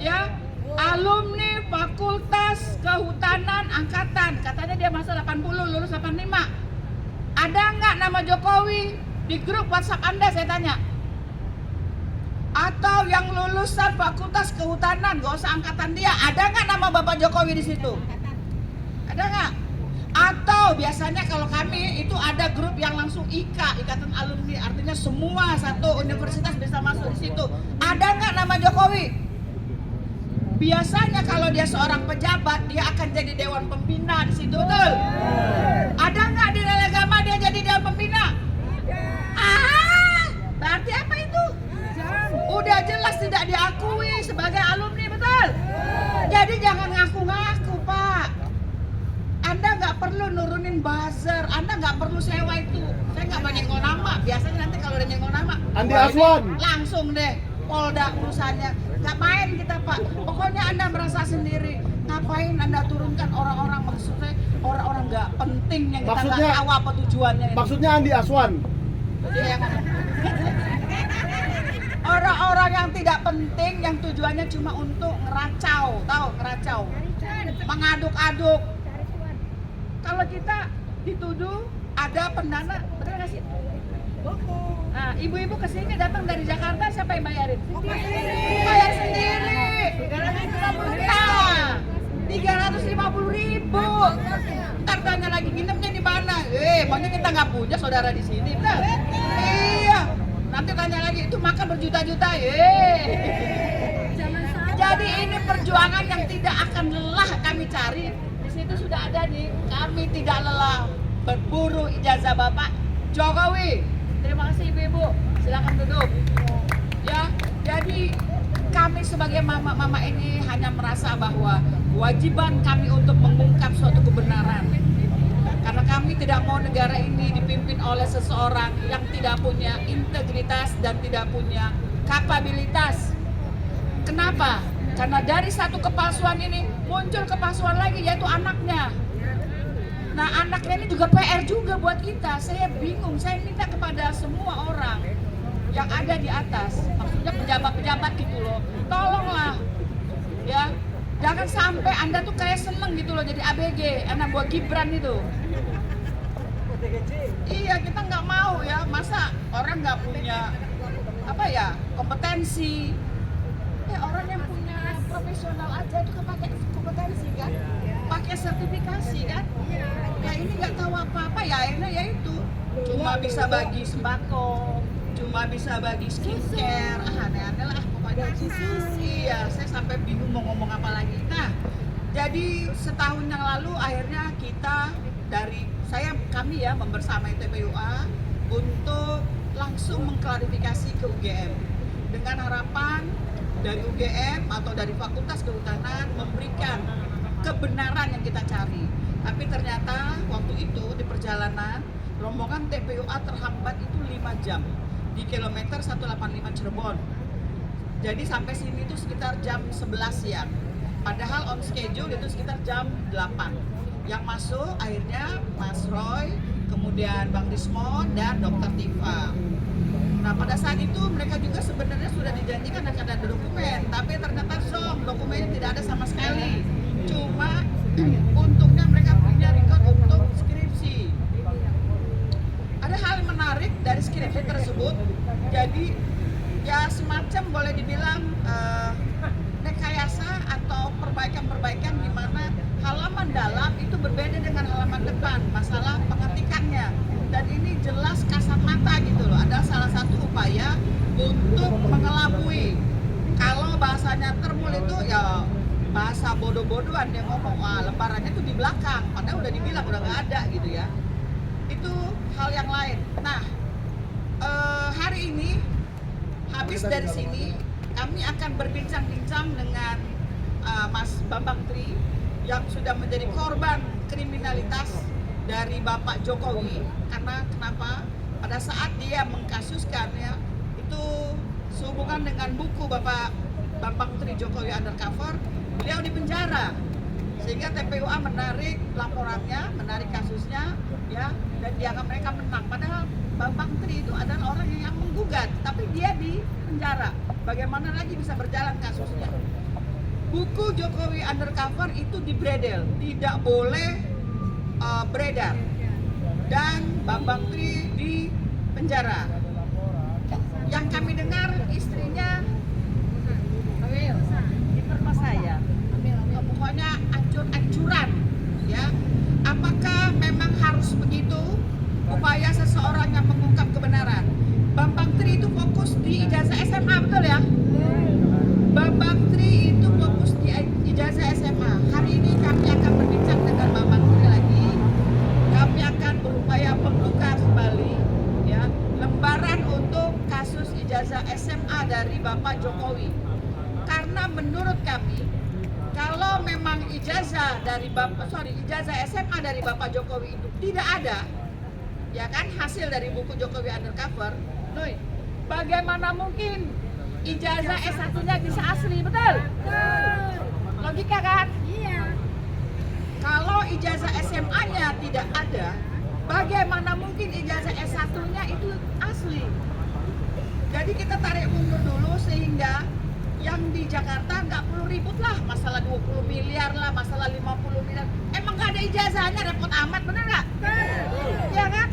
S9: ya, alumni Fakultas Kehutanan angkatan, katanya dia masa 80 lulus 85. Ada nggak nama Jokowi di grup WhatsApp Anda, saya tanya? Atau yang lulusan Fakultas Kehutanan, gak usah angkatan dia, ada nggak nama Bapak Jokowi di situ? Ada nggak? Atau biasanya kalau kami itu ada grup yang langsung Ikatan Alumni, artinya semua satu universitas bisa masuk di situ. Ada nggak nama Jokowi? Biasanya kalau dia seorang pejabat, dia akan jadi dewan pembina di situ, betul? Ada nggak di Relegama dia jadi dewan pembina? Berarti apa itu? Udah jelas tidak diakui sebagai alumni, betul? Jadi jangan ngaku-ngaku, Pak. Anda nggak perlu nurunin buzzer, Anda nggak perlu sewa itu. Saya nggak banyak nyenggol nama, biasanya nanti kalau udah nyenggol nama
S8: Andi Aswan
S9: langsung deh Polda urusannya. Nggak main kita, Pak. Pokoknya Anda merasa sendiri. Ngapain Anda turunkan orang-orang, maksudnya orang-orang nggak penting yang kita nggak tahu apa tujuannya ini.
S8: Maksudnya Andi Aswan.
S9: Orang-orang yang tidak penting yang tujuannya cuma untuk ngeracau, tahu ngeracau, mengaduk-aduk. Kalau kita dituduh ada pendana, betul nggak sih? Nah, ibu-ibu kesini datang dari Jakarta, siapa yang bayarin? Bayar sendiri. Nah, 350.000. Ntar tanya lagi nginepnya di mana? Maunya kita nggak punya saudara di sini, betul? Iya. Nanti tanya lagi itu makan berjuta-juta, Jadi ini perjuangan yang tidak akan lelah kami cari. Di situ sudah ada nih, kami tidak lelah berburu ijazah Bapak Jokowi. Terima kasih ibu-ibu, silakan duduk. Ya, jadi kami sebagai mama-mama ini hanya merasa bahwa kewajiban kami untuk mengungkap suatu kebenaran. Karena kami tidak mau negara ini dipimpin oleh seseorang yang tidak punya integritas dan tidak punya kapabilitas. Kenapa? Karena dari satu kepalsuan ini muncul kepalsuan lagi, yaitu anaknya. Nah, anaknya ini juga PR juga buat kita. Saya bingung, saya minta kepada semua orang yang ada di atas, maksudnya pejabat-pejabat gitu loh, tolonglah ya, jangan sampai Anda tuh kayak seneng gitu loh jadi ABG, anak buah Gibran itu. Iya, kita nggak mau ya, masa orang nggak punya apa ya kompetensi. Orang yang punya profesional aja itu pakai kompetensi kan, pakai sertifikasi kan. Ya ini nggak tahu apa-apa ya, akhirnya ya itu cuma bisa bagi sembako, cuma bisa bagi skincare, aneh-aneh lah. namanya iya, saya sampai bingung mau ngomong apa lagi. Nah, jadi setahun yang lalu akhirnya kami ya membersamai TPUA untuk langsung mengklarifikasi ke UGM dengan harapan dari UGM atau dari Fakultas Kehutanan memberikan kebenaran yang kita cari. Tapi ternyata waktu itu di perjalanan rombongan TPUA terhambat itu 5 jam di kilometer 185 Cirebon. Jadi sampai sini itu sekitar jam 11 siang. Padahal on schedule itu sekitar jam 8. Yang masuk akhirnya Mas Roy, kemudian Bang Dismon dan Dr. Tifa. Nah, pada saat itu mereka juga sebenarnya sudah dijanjikan akan ada dokumen, tapi ternyata dokumennya tidak ada sama sekali. Cuma untungnya mereka punya record untuk skripsi. Ada hal menarik dari skripsi tersebut. Jadi ya semacam boleh dibilang rekayasa atau perbaikan-perbaikan di mana halaman dalam itu berbeda dengan halaman depan, masalah pengetikannya. Dan ini jelas kasat mata gitu loh. Ada salah satu upaya untuk mengelabui. Kalau bahasanya termul itu ya bahasa bodoh-bodohan, dia ngomong lembarannya itu di belakang, padahal udah dibilang udah nggak ada gitu ya. Itu hal yang lain. Nah, hari ini habis dari sini kami akan berbincang-bincang dengan Mas Bambang Tri yang sudah menjadi korban kriminalitas dari Bapak Jokowi. Karena kenapa? Pada saat dia mengkasuskan ya, itu sehubungan dengan buku Bapak Bambang Tri Jokowi Undercover, beliau di penjara. Sehingga TPUA menarik laporannya, menarik kasusnya ya, dan dianggap mereka menang. Padahal Bambang Tri itu adalah orang yang menggugat, tapi dia di penjara. Bagaimana lagi bisa berjalan kasusnya? Buku Jokowi Undercover itu dibredel, tidak boleh beredar, dan Bambang Tri di penjara. Yang kami dengar istrinya diperkosa, pokoknya ancur-ancuran ya. Apakah memang harus begitu upaya seseorang yang mengungkap kebenaran? Bambang Tri itu fokus di ijazah SMA, betul ya? Bambang Tri itu fokus di ijazah SMA. Hari ini kami akan berbincang dengan Bambang Tri lagi. Kami akan berupaya membuka kembali ya lembaran untuk kasus ijazah SMA dari Bapak Jokowi. Karena menurut kami kalau memang ijazah SMA dari Bapak Jokowi itu tidak ada, ya kan, hasil dari buku Jokowi Undercover, bagaimana mungkin ijazah S1-nya bisa asli, betul? Logika kan? Iya. Kalau ijazah SMA-nya tidak ada, bagaimana mungkin ijazah S1-nya itu asli? Jadi kita tarik mundur dulu sehingga yang di Jakarta nggak perlu ribut lah, masalah 20 miliar lah, masalah 50 miliar. Emang nggak ada ijazahnya, repot amat, bener nggak? Iya kan?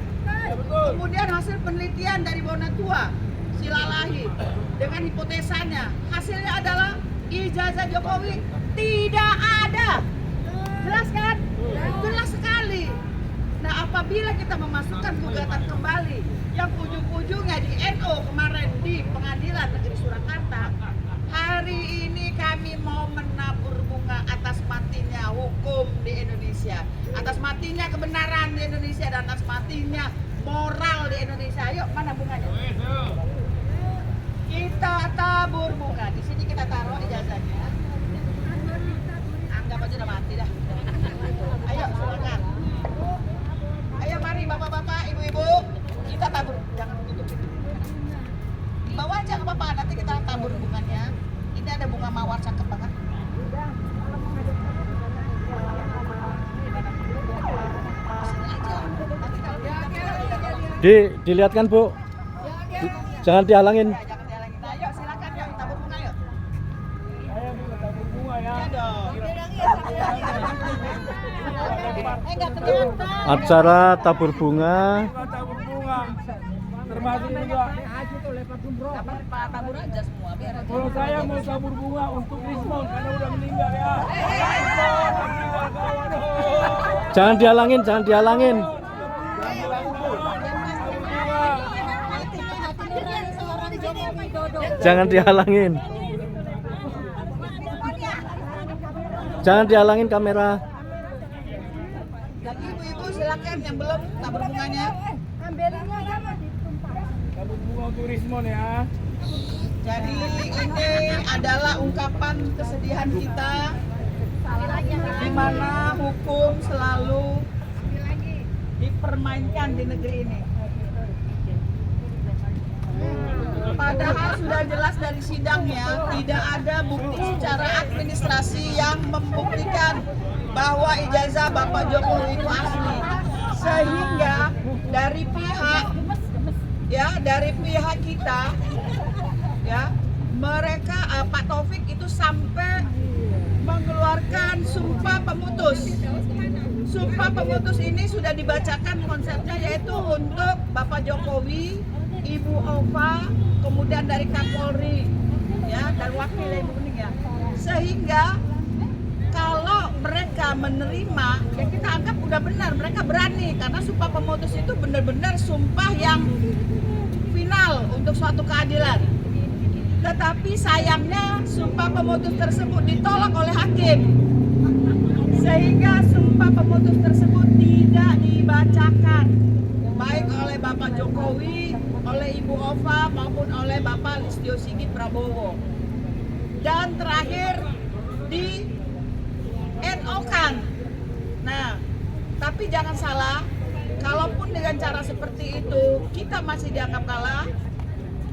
S9: Kemudian hasil penelitian dari Bonatua, Silalahi, dengan hipotesanya, hasilnya adalah ijazah Jokowi tidak ada. Jelas kan? Jelas sekali. Nah, apabila kita memasukkan gugatan kembali yang ujung-ujungnya di NO kemarin di Pengadilan Negeri Surakarta, hari ini kami mau menabur bunga atas matinya hukum di Indonesia, atas matinya kebenaran di Indonesia, dan atas matinya moral di Indonesia. Yuk, mana bunganya? Kita tabur bunga. Di sini kita taruh ijazahnya. Anggap aja udah mati dah. Ayo, silakan. Ayo, mari bapak-bapak, ibu-ibu, kita tabur. Jangan tutup pintu. Bawa aja nggak apa-apa. Nanti kita tabur bunganya. Ini ada bunga mawar cakep banget. Sini aja. Nanti kalau
S3: Dilihatkan Bu, jangan dihalangin.
S9: jangan dihalangin. Ayo silakan, yuk tabur bunga yuk.
S6: Saya minta tabur bunga ya.
S9: Iya dong.
S3: Acara tabur bunga
S6: Minta tabur bunga. Termasuk juga.
S9: Pak tabur aja semua biar aja.
S6: Kalau saya mau tabur bunga untuk Rismon karena udah meninggal ya.
S3: jangan dihalangin, jangan dihalangin. Jangan dihalangin. Jangan dihalangin kamera.
S9: Dan ibu-ibu silakan yang belum tabur bunganya.
S6: Tabur bunga untuk Rismon ya.
S9: Jadi ini adalah ungkapan kesedihan kita di mana hukum selalu dipermainkan di negeri ini. Padahal sudah jelas dari sidangnya tidak ada bukti secara administrasi yang membuktikan bahwa ijazah Bapak Jokowi itu asli. Sehingga dari pihak kita ya, mereka Pak Taufik itu sampai mengeluarkan sumpah pemutus. Sumpah pemutus ini sudah dibacakan konsepnya, yaitu untuk Bapak Jokowi, Ibu Ova, kemudian dari Kapolri, ya, dan wakil Ibu Kuning ya. Sehingga kalau mereka menerima, ya kita anggap udah benar, mereka berani karena sumpah pemutus itu benar-benar sumpah yang final untuk suatu keadilan. Tetapi sayangnya sumpah pemutus tersebut ditolak oleh hakim. Sehingga sumpah pemutus tersebut tidak dibacakan baik oleh Bapak Jokowi, oleh Ibu Ova maupun oleh Bapak Listio Sigit Prabowo. Dan terakhir di NO-kan. Nah, tapi jangan salah, kalaupun dengan cara seperti itu kita masih dianggap kalah,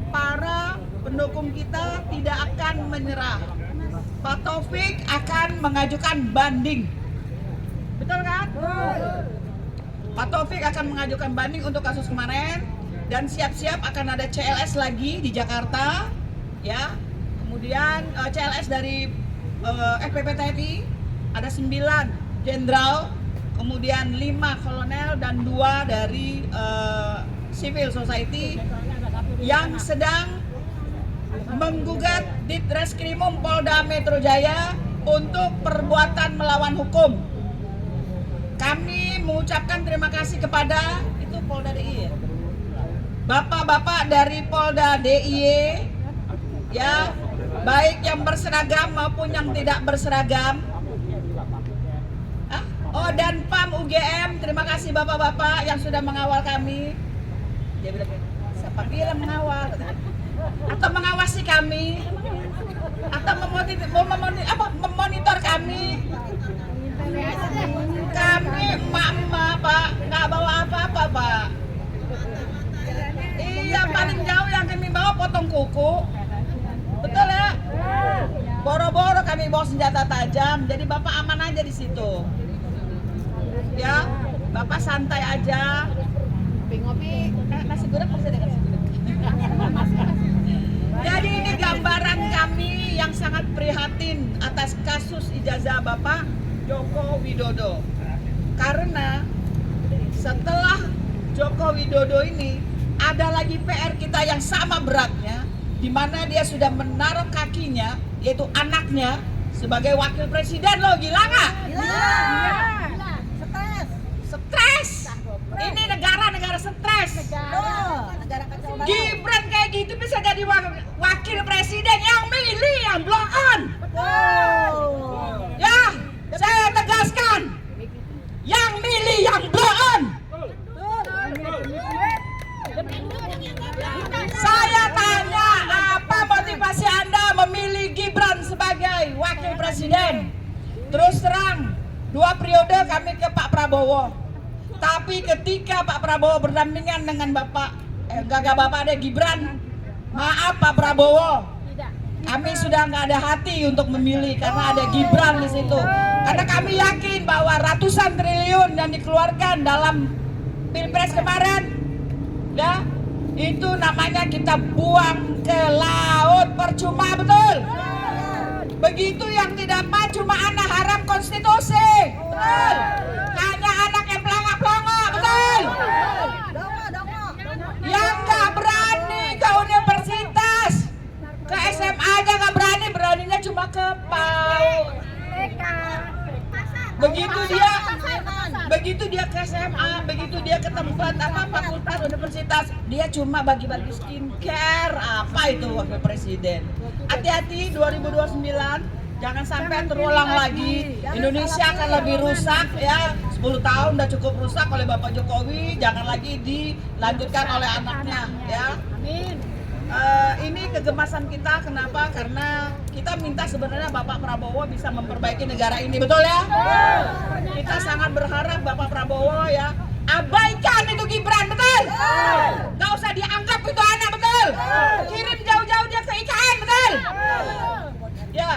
S9: para pendukung kita tidak akan menyerah. Pak Taufik akan mengajukan banding. Betul kan? Pak Taufik akan mengajukan banding untuk kasus kemarin dan siap-siap akan ada CLS lagi di Jakarta, ya. Kemudian CLS dari FPP TNI ada 9 jenderal, kemudian 5 kolonel dan 2 dari civil society yang sedang menggugat Ditreskrimum Polda Metro Jaya untuk perbuatan melawan hukum. Kami mengucapkan terima kasih kepada itu Polda DIY, bapak-bapak dari Polda DIY, ya, baik yang berseragam maupun yang tidak berseragam. Oh, dan PAM UGM, terima kasih bapak-bapak yang sudah mengawal kami. Dia bilang, siapa bilang mengawal? Atau mengawasi kami, atau memonitor kami. Kami emak-emak Pak, nggak bawa apa-apa Pak. Iya, paling jauh yang kami bawa potong kuku. Betul ya? Boro-boro kami bawa senjata tajam, jadi Bapak aman aja di situ. Ya, Bapak santai aja. Ngopi, nasi goreng masih ada nasi goreng. Jadi ini gambaran kami yang sangat prihatin atas kasus ijazah Bapak Joko Widodo. Karena setelah Joko Widodo ini ada lagi PR kita yang sama beratnya, di mana dia sudah menaruh kakinya, yaitu anaknya, sebagai wakil presiden. Loh, gila nggak? Gila. Stres. Ini negara stres. Gibran kayak gitu bisa jadi wakil presiden, yang milih yang blow on. Ya, saya tegaskan, yang milih yang blow on. Saya tanya, apa motivasi Anda memilih Gibran sebagai wakil presiden? Terus terang, 2 periode kami ke Pak Prabowo. Tapi ketika Pak Prabowo berdampingan dengan Bapak Gibran, maaf Pak Prabowo, kami sudah nggak ada hati untuk memilih karena ada Gibran di situ. Karena kami yakin bahwa ratusan triliun yang dikeluarkan dalam Pilpres kemarin, ya, itu namanya kita buang ke laut percuma, betul? Begitu yang didapat cuma anak haram konstitusi, betul? Hanya anak yang pelangak-pelongo, betul? Yang nggak berani ke universitas, ke SMA aja nggak berani, beraninya cuma ke PAUD. Begitu dia ke SMA, begitu dia ke tempat fakultas universitas, dia cuma bagi-bagi skincare. Apa itu wakil presiden? Hati-hati 2029, Jangan sampai terulang lagi. Indonesia akan lebih rusak ya. 10 tahun udah cukup rusak oleh Bapak Jokowi, jangan lagi dilanjutkan oleh anaknya ya. Amin. Ini kegemasan kita, kenapa? Karena kita minta sebenarnya Bapak Prabowo bisa memperbaiki negara ini, betul ya? Kita sangat berharap Bapak Prabowo ya abaikan itu Gibran, betul? Gak usah dianggap itu anak, betul? Kirim jauh-jauh dia ke IKN, betul? Ya,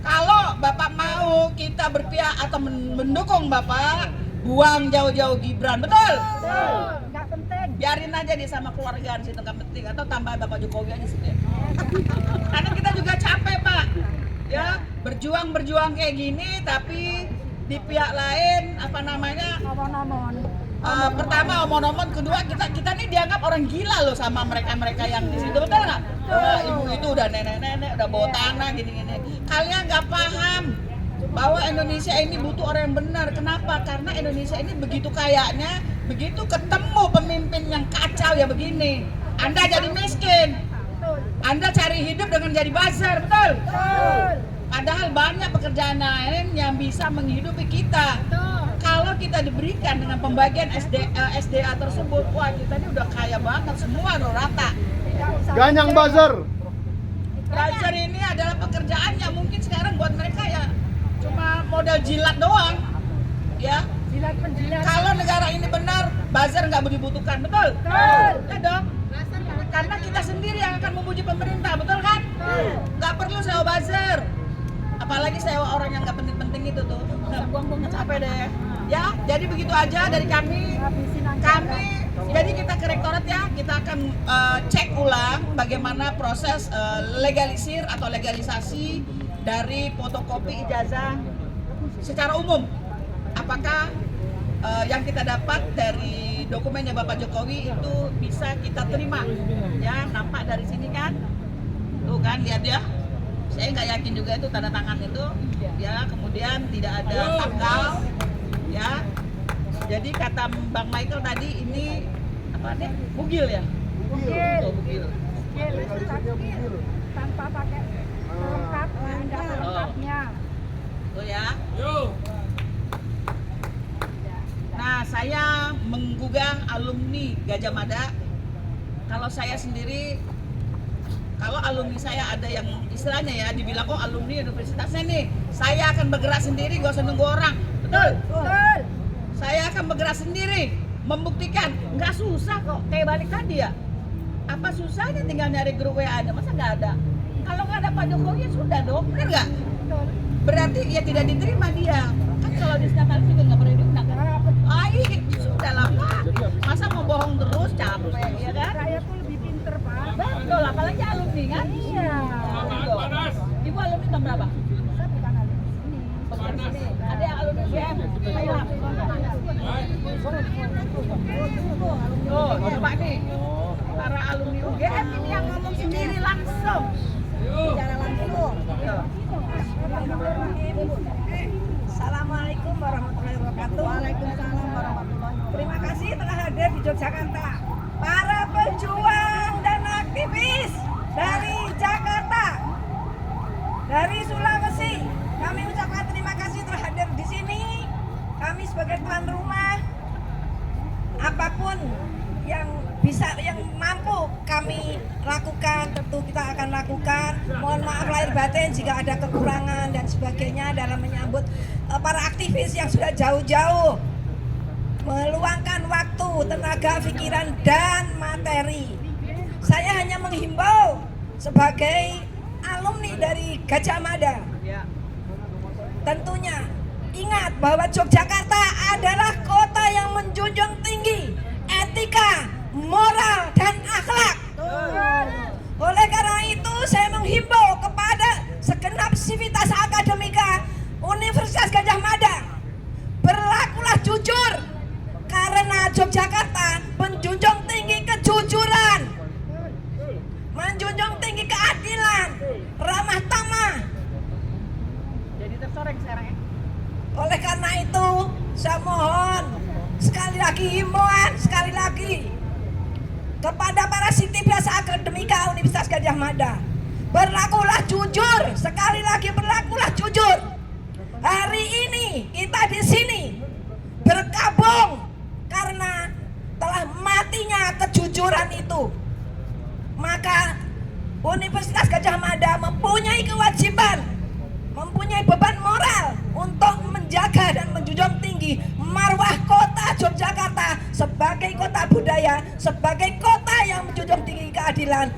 S9: kalau Bapak mau kita berpihak atau mendukung Bapak, buang jauh-jauh Gibran, betul?
S10: Nggak penting.
S9: Biarin aja dia sama keluarga di situ, nggak penting. Atau tambah Bapak Jokowi aja sih. Karena kita juga capek Pak, ya berjuang kayak gini, tapi di pihak lain apa namanya? Pertama omon-omon, kedua kita nih dianggap orang gila loh sama mereka yang di situ, betul nggak? Ibu itu udah nenek-nenek, udah bawa tanah gini-gini. Kalian nggak paham bahwa Indonesia ini butuh orang yang benar. Kenapa? Karena Indonesia ini begitu kayanya, begitu ketemu pemimpin yang kacau ya begini, Anda jadi miskin. Anda cari hidup dengan jadi buzzer, betul? Padahal banyak pekerjaan lain yang bisa menghidupi kita. Kalau kita diberikan dengan pembagian SDA tersebut, wah kita ini udah kaya banget, semua udah rata.
S8: Ganyang buzzer.
S9: Buzzer ini adalah pekerjaan yang mungkin sekarang buat mereka ya cuma modal jilat doang, ya. Kalau negara ini benar, buzzer nggak dibutuhkan, betul? Ya dong. Karena kita sendiri yang akan memuji pemerintah, betul kan? Nggak perlu sewa buzzer. Apalagi sewa orang yang nggak penting-penting itu tuh. Capek deh. Ya, jadi begitu aja dari kami. Jadi kita ke rektorat ya, kita akan cek ulang bagaimana proses legalisir atau legalisasi dari fotokopi ijazah secara umum. Apakah yang kita dapat dari dokumennya Bapak Jokowi itu bisa kita terima? Ya, nampak dari sini kan? Tuh kan, lihat ya. Saya nggak yakin juga itu tanda tangan itu. Ya, kemudian tidak ada tanggal. Ya, jadi kata Bang Michael tadi ini apa deh? Bugil ya? Bugil. Oh, bugil.
S10: Bugil. Tanpa pakai pelengkap, nggak ada pelengkapnya.
S9: Tuh ya. Nah, saya menggugah alumni Gajah Mada. Kalau saya sendiri, kalau alumni saya ada yang istilahnya ya dibilang kok alumni universitasnya nih, saya akan bergerak sendiri, gak usah nunggu orang. Betul? Betul. Saya akan bergerak sendiri, membuktikan nggak susah kok. Kayak balik tadi ya. Apa susahnya tinggal nyari grup WA-nya? Masa nggak ada? Kalau nggak ada Pak Jokowi ya sudah dong, benar nggak? Berarti ya tidak diterima dia. Kan kalau di Senatalis juga nggak pernah diundang kan? Sudah lah Pak. Masa mau bohong terus capek ya kan?
S10: Saya tuh lebih pinter Pak.
S9: Betul, apalagi alumni kan?
S10: Iya.
S9: Ibu alumni tahun berapa?
S10: Saya bukan alumni sini.
S9: Bukan sini. Ada yang alumni UGM? Oh, coba nih. Para alumni UGM ini yang ngomong sendiri langsung. Bicara langsung.
S10: Assalamualaikum warahmatullahi wabarakatuh. Waalaikumsalam warahmatullahi wabarakatuh. Terima kasih telah hadir di Yogyakarta. Para pejuang dan aktivis dari Jakarta, dari Sulawesi, kami ucapkan terima kasih telah hadir di sini. Kami sebagai tuan rumah, apapun yang bisa, yang mampu kami lakukan, tentu kita akan lakukan. Mohon maaf lahir batin jika ada kekurangan dan sebagainya dalam menyambut para aktivis yang sudah jauh-jauh meluangkan waktu, tenaga, pikiran, dan materi. Saya hanya menghimbau sebagai alumni dari Gajah Mada, tentunya ingat bahwa Yogyakarta adalah kota yang menjunjung tinggi etika, moral, dan akhlak. Oleh karena itu saya menghimbau kepada segenap sivitas akademika Universitas Gajah Mada, berlakulah jujur, karena Yogyakarta menjunjung tinggi kejujuran, menjunjung tinggi keadilan, ramah tamah.
S9: Jadi tercoreng sekarang ya?
S10: Oleh karena itu saya mohon sekali lagi, himbauan sekali lagi kepada para sivitas akademika Universitas Gajah Mada, berlakulah jujur, sekali lagi berlakulah jujur. Hari ini kita di sini berkabung karena telah matinya kejujuran itu. Maka Universitas Gadjah Mada mempunyai kewajiban, mempunyai beban moral untuk menjaga dan menjunjung tinggi marwah kota Yogyakarta sebagai kota budaya, sebagai kota yang menjunjung tinggi keadilan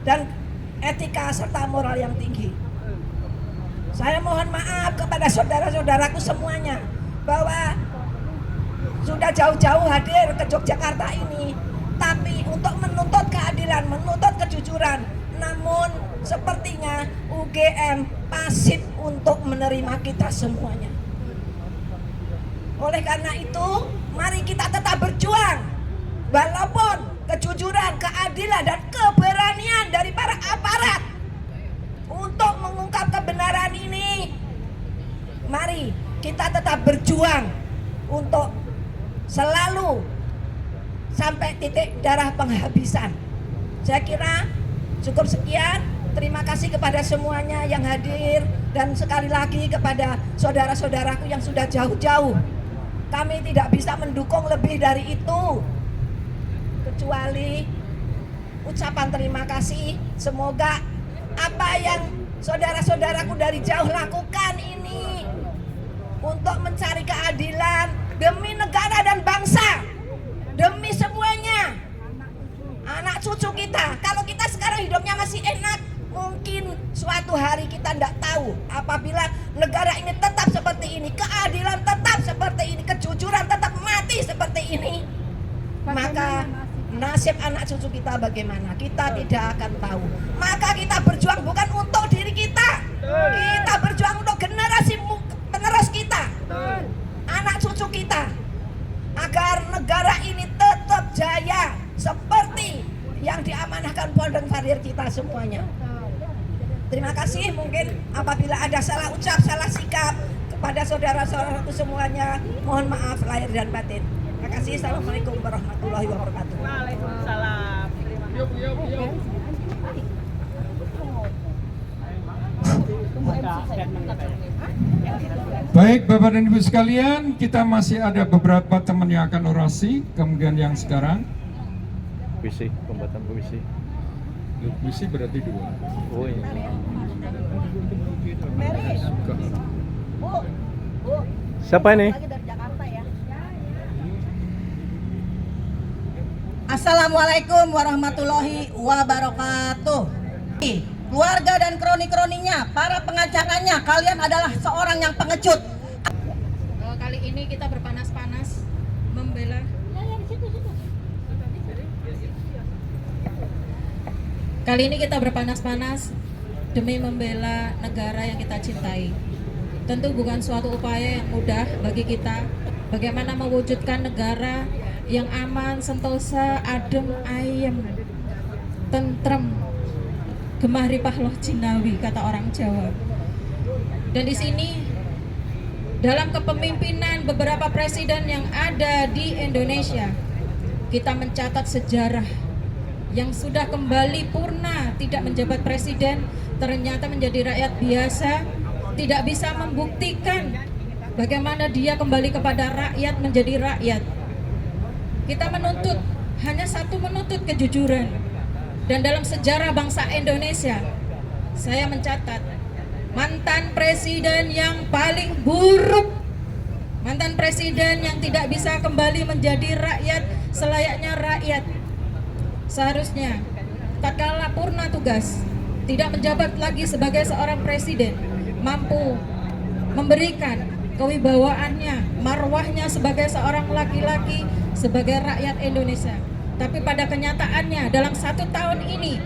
S10: dan etika serta moral yang tinggi. Saya mohon maaf kepada saudara-saudaraku semuanya bahwa sudah jauh-jauh hadir ke Yogyakarta ini, tapi untuk menuntut keadilan, menuntut kejujuran. Namun sepertinya UGM pasif untuk menerima kita semuanya. Oleh karena itu, mari kita tetap berjuang. Walaupun kejujuran, keadilan, dan keberanian dari para aparat untuk mengungkap kebenaran ini, mari kita tetap berjuang untuk selalu sampai titik darah penghabisan. Saya kira cukup sekian. Terima kasih kepada semuanya yang hadir dan sekali lagi kepada saudara-saudaraku yang sudah jauh-jauh. Kami tidak bisa mendukung lebih dari itu kecuali ucapan terima kasih. Semoga apa yang saudara-saudaraku dari jauh lakukan ini untuk mencari keadilan demi negara dan bangsa, demi semuanya, anak cucu kita. Kalau kita sekarang hidupnya masih enak, mungkin suatu hari kita tidak tahu apabila negara ini tetap seperti ini, keadilan tetap seperti ini, kejujuran tetap mati seperti ini, maka nasib anak cucu kita bagaimana, kita tidak akan tahu. Maka kita berjuang bukan untuk diri kita, kita berjuang untuk generasi penerus kita, anak cucu kita, agar negara ini tetap jaya seperti yang diamanahkan Polda Karir kita semuanya. Terima kasih. Mungkin apabila ada salah ucap, salah sikap kepada saudara-saudaraku semuanya, mohon maaf lahir dan batin. Terima kasih. Assalamualaikum warahmatullahi wabarakatuh.
S9: Waalaikumsalam.
S1: Baik Bapak dan Ibu sekalian, kita masih ada beberapa teman yang akan orasi, kemudian yang sekarang.
S3: Puisi, pembuatan puisi.
S1: Puisi berarti dua.
S3: Oh iya. Siapa ini?
S9: Assalamualaikum warahmatullahi wabarakatuh. Keluarga dan kroni-kroninya, para pengacaranya, kalian adalah seorang yang pengecut.
S11: Kali ini kita berpanas-panas membela demi membela negara yang kita cintai. Tentu bukan suatu upaya yang mudah bagi kita. Bagaimana mewujudkan negara yang aman, sentosa, adem, ayem, tentrem, gemah ripah loh Cinawi, kata orang Jawa. Dan di sini dalam kepemimpinan beberapa presiden yang ada di Indonesia, kita mencatat sejarah yang sudah kembali purna tidak menjabat presiden, ternyata menjadi rakyat biasa, tidak bisa membuktikan bagaimana dia kembali kepada rakyat, menjadi rakyat. Kita menuntut, hanya satu, menuntut kejujuran. Dan dalam sejarah bangsa Indonesia, saya mencatat mantan presiden yang paling buruk, mantan presiden yang tidak bisa kembali menjadi rakyat selayaknya rakyat. Seharusnya tatkala purna tugas, tidak menjabat lagi sebagai seorang presiden, mampu memberikan kewibawaannya, marwahnya sebagai seorang laki-laki, sebagai rakyat Indonesia. Tapi pada kenyataannya dalam 1 tahun ini,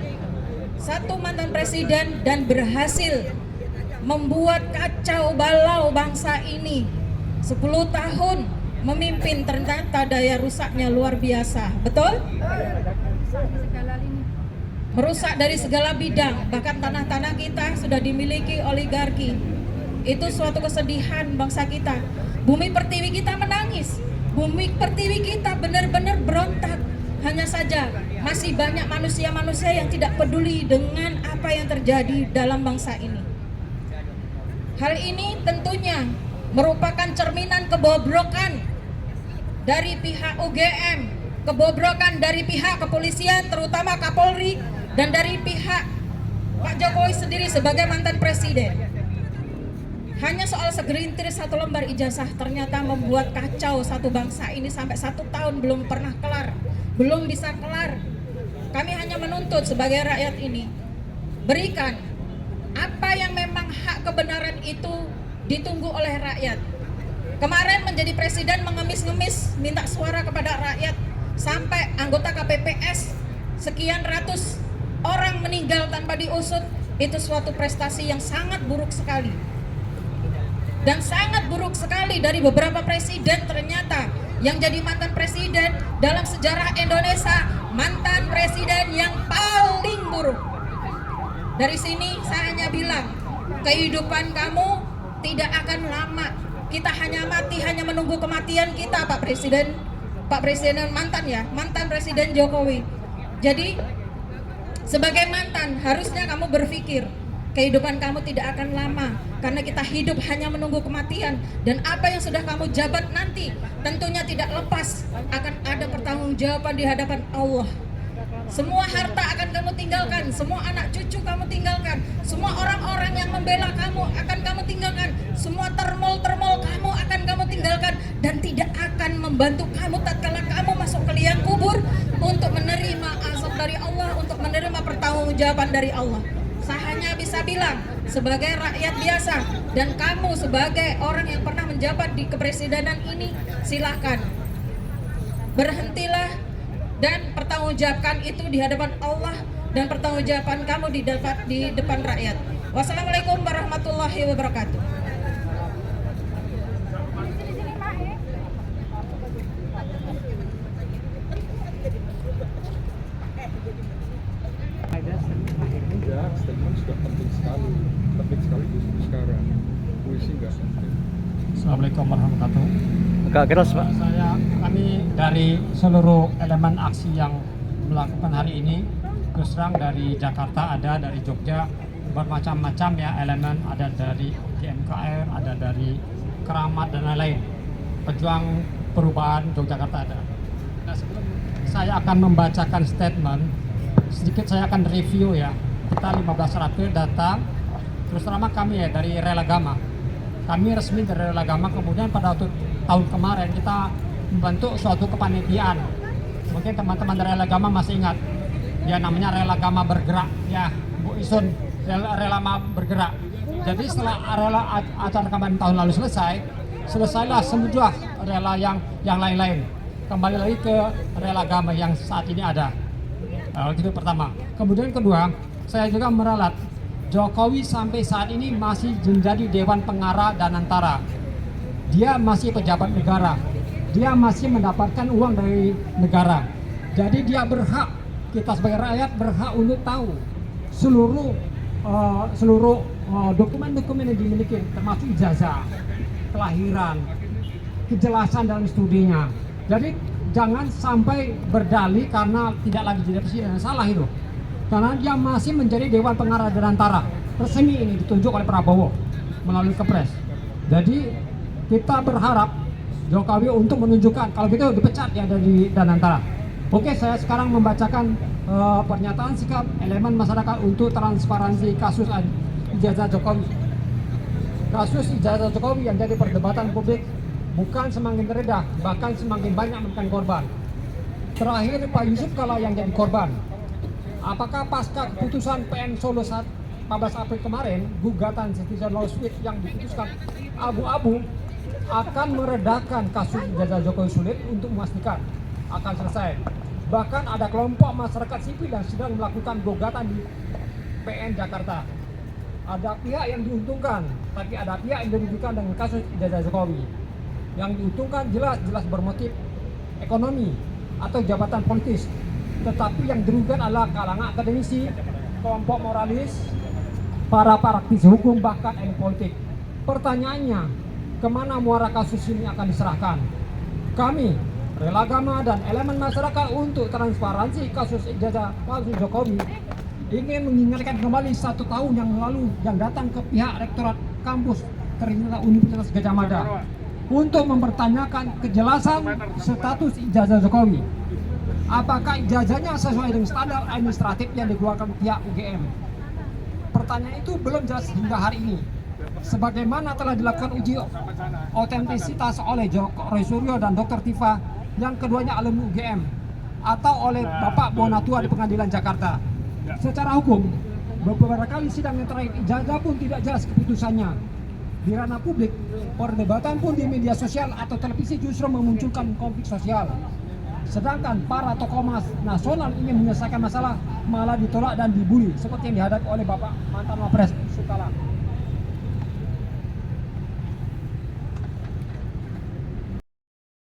S11: satu mantan presiden dan berhasil membuat kacau balau bangsa ini. 10 tahun memimpin, ternyata daya rusaknya luar biasa. Betul? Merusak dari segala bidang, bahkan tanah-tanah kita sudah dimiliki oligarki. Itu suatu kesedihan bangsa kita. Bumi pertiwi kita menangis, bumi pertiwi kita benar-benar berontak. Hanya saja masih banyak manusia-manusia yang tidak peduli dengan apa yang terjadi dalam bangsa ini. Hal ini tentunya merupakan cerminan kebobrokan dari pihak UGM, kebobrokan dari pihak kepolisian, terutama Kapolri, dan dari pihak Pak Jokowi sendiri sebagai mantan presiden. Hanya soal segelintir satu lembar ijazah ternyata membuat kacau satu bangsa ini sampai 1 tahun belum pernah kelar, belum bisa kelar. Kami hanya menuntut sebagai rakyat ini, berikan apa yang memang hak kebenaran itu ditunggu oleh rakyat. Kemarin menjadi presiden mengemis-ngemis minta suara kepada rakyat, sampai anggota KPPS sekian ratus orang meninggal tanpa diusut. Itu suatu prestasi yang sangat buruk sekali. Dan sangat buruk sekali dari beberapa presiden ternyata yang jadi mantan presiden dalam sejarah Indonesia, mantan presiden yang paling buruk. Dari sini saya hanya bilang, kehidupan kamu tidak akan lama. Kita hanya mati, hanya menunggu kematian kita, Pak Presiden mantan ya, mantan Presiden Jokowi. Jadi sebagai mantan harusnya kamu berpikir kehidupan kamu tidak akan lama, karena kita hidup hanya menunggu kematian. Dan apa yang sudah kamu jabat nanti tentunya tidak lepas akan ada pertanggungjawaban di hadapan Allah. Semua harta akan kamu tinggalkan, semua anak cucu kamu tinggalkan, semua orang-orang yang membela kamu akan kamu tinggalkan, semua termol-termol kamu akan kamu tinggalkan, dan tidak akan membantu kamu tatkala kamu masuk ke liang kubur untuk menerima azab dari Allah, untuk menerima pertanggungjawaban dari Allah. Saya hanya bisa bilang sebagai rakyat biasa dan kamu sebagai orang yang pernah menjabat di kepresidenan ini, silakan berhentilah dan pertanggungjawabkan itu di hadapan Allah dan pertanggungjawaban kamu di depan rakyat. Wassalamualaikum warahmatullahi wabarakatuh.
S1: Statement sudah penting sekali sekarang. Puisi nggak penting.
S2: Assalamualaikum warahmatullahi wabarakatuh.
S3: Agak keras, Pak.
S2: Kami dari seluruh elemen aksi yang melakukan hari ini, terus terang dari Jakarta ada, dari Jogja, bermacam-macam ya elemen, ada dari GMKR, ada dari Keramat dan lain-lain. Pejuang perubahan Yogyakarta ada. Nah, sebelum saya akan membacakan statement, sedikit saya akan review ya. Kita 15 April datang, terus terang kami ya dari Relagama. Kami resmi dari Relagama, kemudian pada waktu tahun kemarin kita membentuk suatu kepanitiaan. Mungkin teman-teman dari Relagama masih ingat, ya namanya Relagama Bergerak, ya Bu Isun, Relagama Bergerak. Jadi setelah acara kemarin tahun lalu selesailah semua rela yang lain-lain. Kembali lagi ke Relagama yang saat ini ada. Itu pertama. Kemudian kedua, saya juga meralat Jokowi sampai saat ini masih menjadi Dewan Pengarah Danantara. Dia masih pejabat negara. Dia masih mendapatkan uang dari negara. Jadi dia berhak, kita sebagai rakyat berhak untuk tahu seluruh dokumen-dokumen yang dimiliki, termasuk ijazah, kelahiran, kejelasan dalam studinya. Jadi jangan sampai berdalih karena tidak lagi jadi presiden, salah itu. Karena dia masih menjadi Dewan Pengarah Danantara. Resmi ini ditunjuk oleh Prabowo melalui Kepres. Jadi kita berharap Jokowi untuk menunjukkan kalau gitu dipecat ya dari Danantara. Oke, saya sekarang membacakan pernyataan sikap elemen masyarakat untuk transparansi kasus ijazah Jokowi. Kasus ijazah Jokowi yang jadi perdebatan publik bukan semakin reda, bahkan semakin banyak memakan korban. Terakhir Pak Yusuf Kala yang jadi korban. Apakah pasca keputusan PN Solo 14 April kemarin, gugatan citizen lawsuit yang diputuskan abu-abu akan meredakan kasus ijazah Jokowi sulit untuk memastikan akan selesai. Bahkan ada kelompok masyarakat sipil yang sedang melakukan gugatan di PN Jakarta. Ada pihak yang diuntungkan, tapi ada pihak yang dirugikan dengan kasus ijazah Jokowi. Yang diuntungkan jelas bermotif ekonomi atau jabatan politis. Tetapi yang dirugikan adalah kalangan akademisi, kelompok moralis, para praktisi hukum, bahkan elit politik. Pertanyaannya, kemana muara kasus ini akan diserahkan? Kami, rela agama, dan elemen masyarakat untuk transparansi kasus ijazah palsu Jokowi ingin mengingatkan kembali 1 tahun yang lalu yang datang ke pihak Rektorat Kampus Trisakti Universitas Gadjah Mada untuk mempertanyakan kejelasan status ijazah Jokowi. Apakah ijazahnya sesuai dengan standar administratif yang dikeluarkan pihak UGM? Pertanyaan itu belum jelas hingga hari ini. Sebagaimana telah dilakukan uji otentisitas oleh Joko Suryo dan Dr. Tifa yang keduanya alumni UGM atau oleh Bapak Bonatua di Pengadilan Jakarta. Secara hukum, beberapa kali sidang yang terakhir ijazah pun tidak jelas keputusannya. Di ranah publik, perdebatan pun di media sosial atau televisi justru memunculkan konflik sosial. Sedangkan para tokoh nasional ingin menyelesaikan masalah malah ditolak dan dibully seperti yang dihadapi oleh Bapak mantan Wapres Yusuf Kala.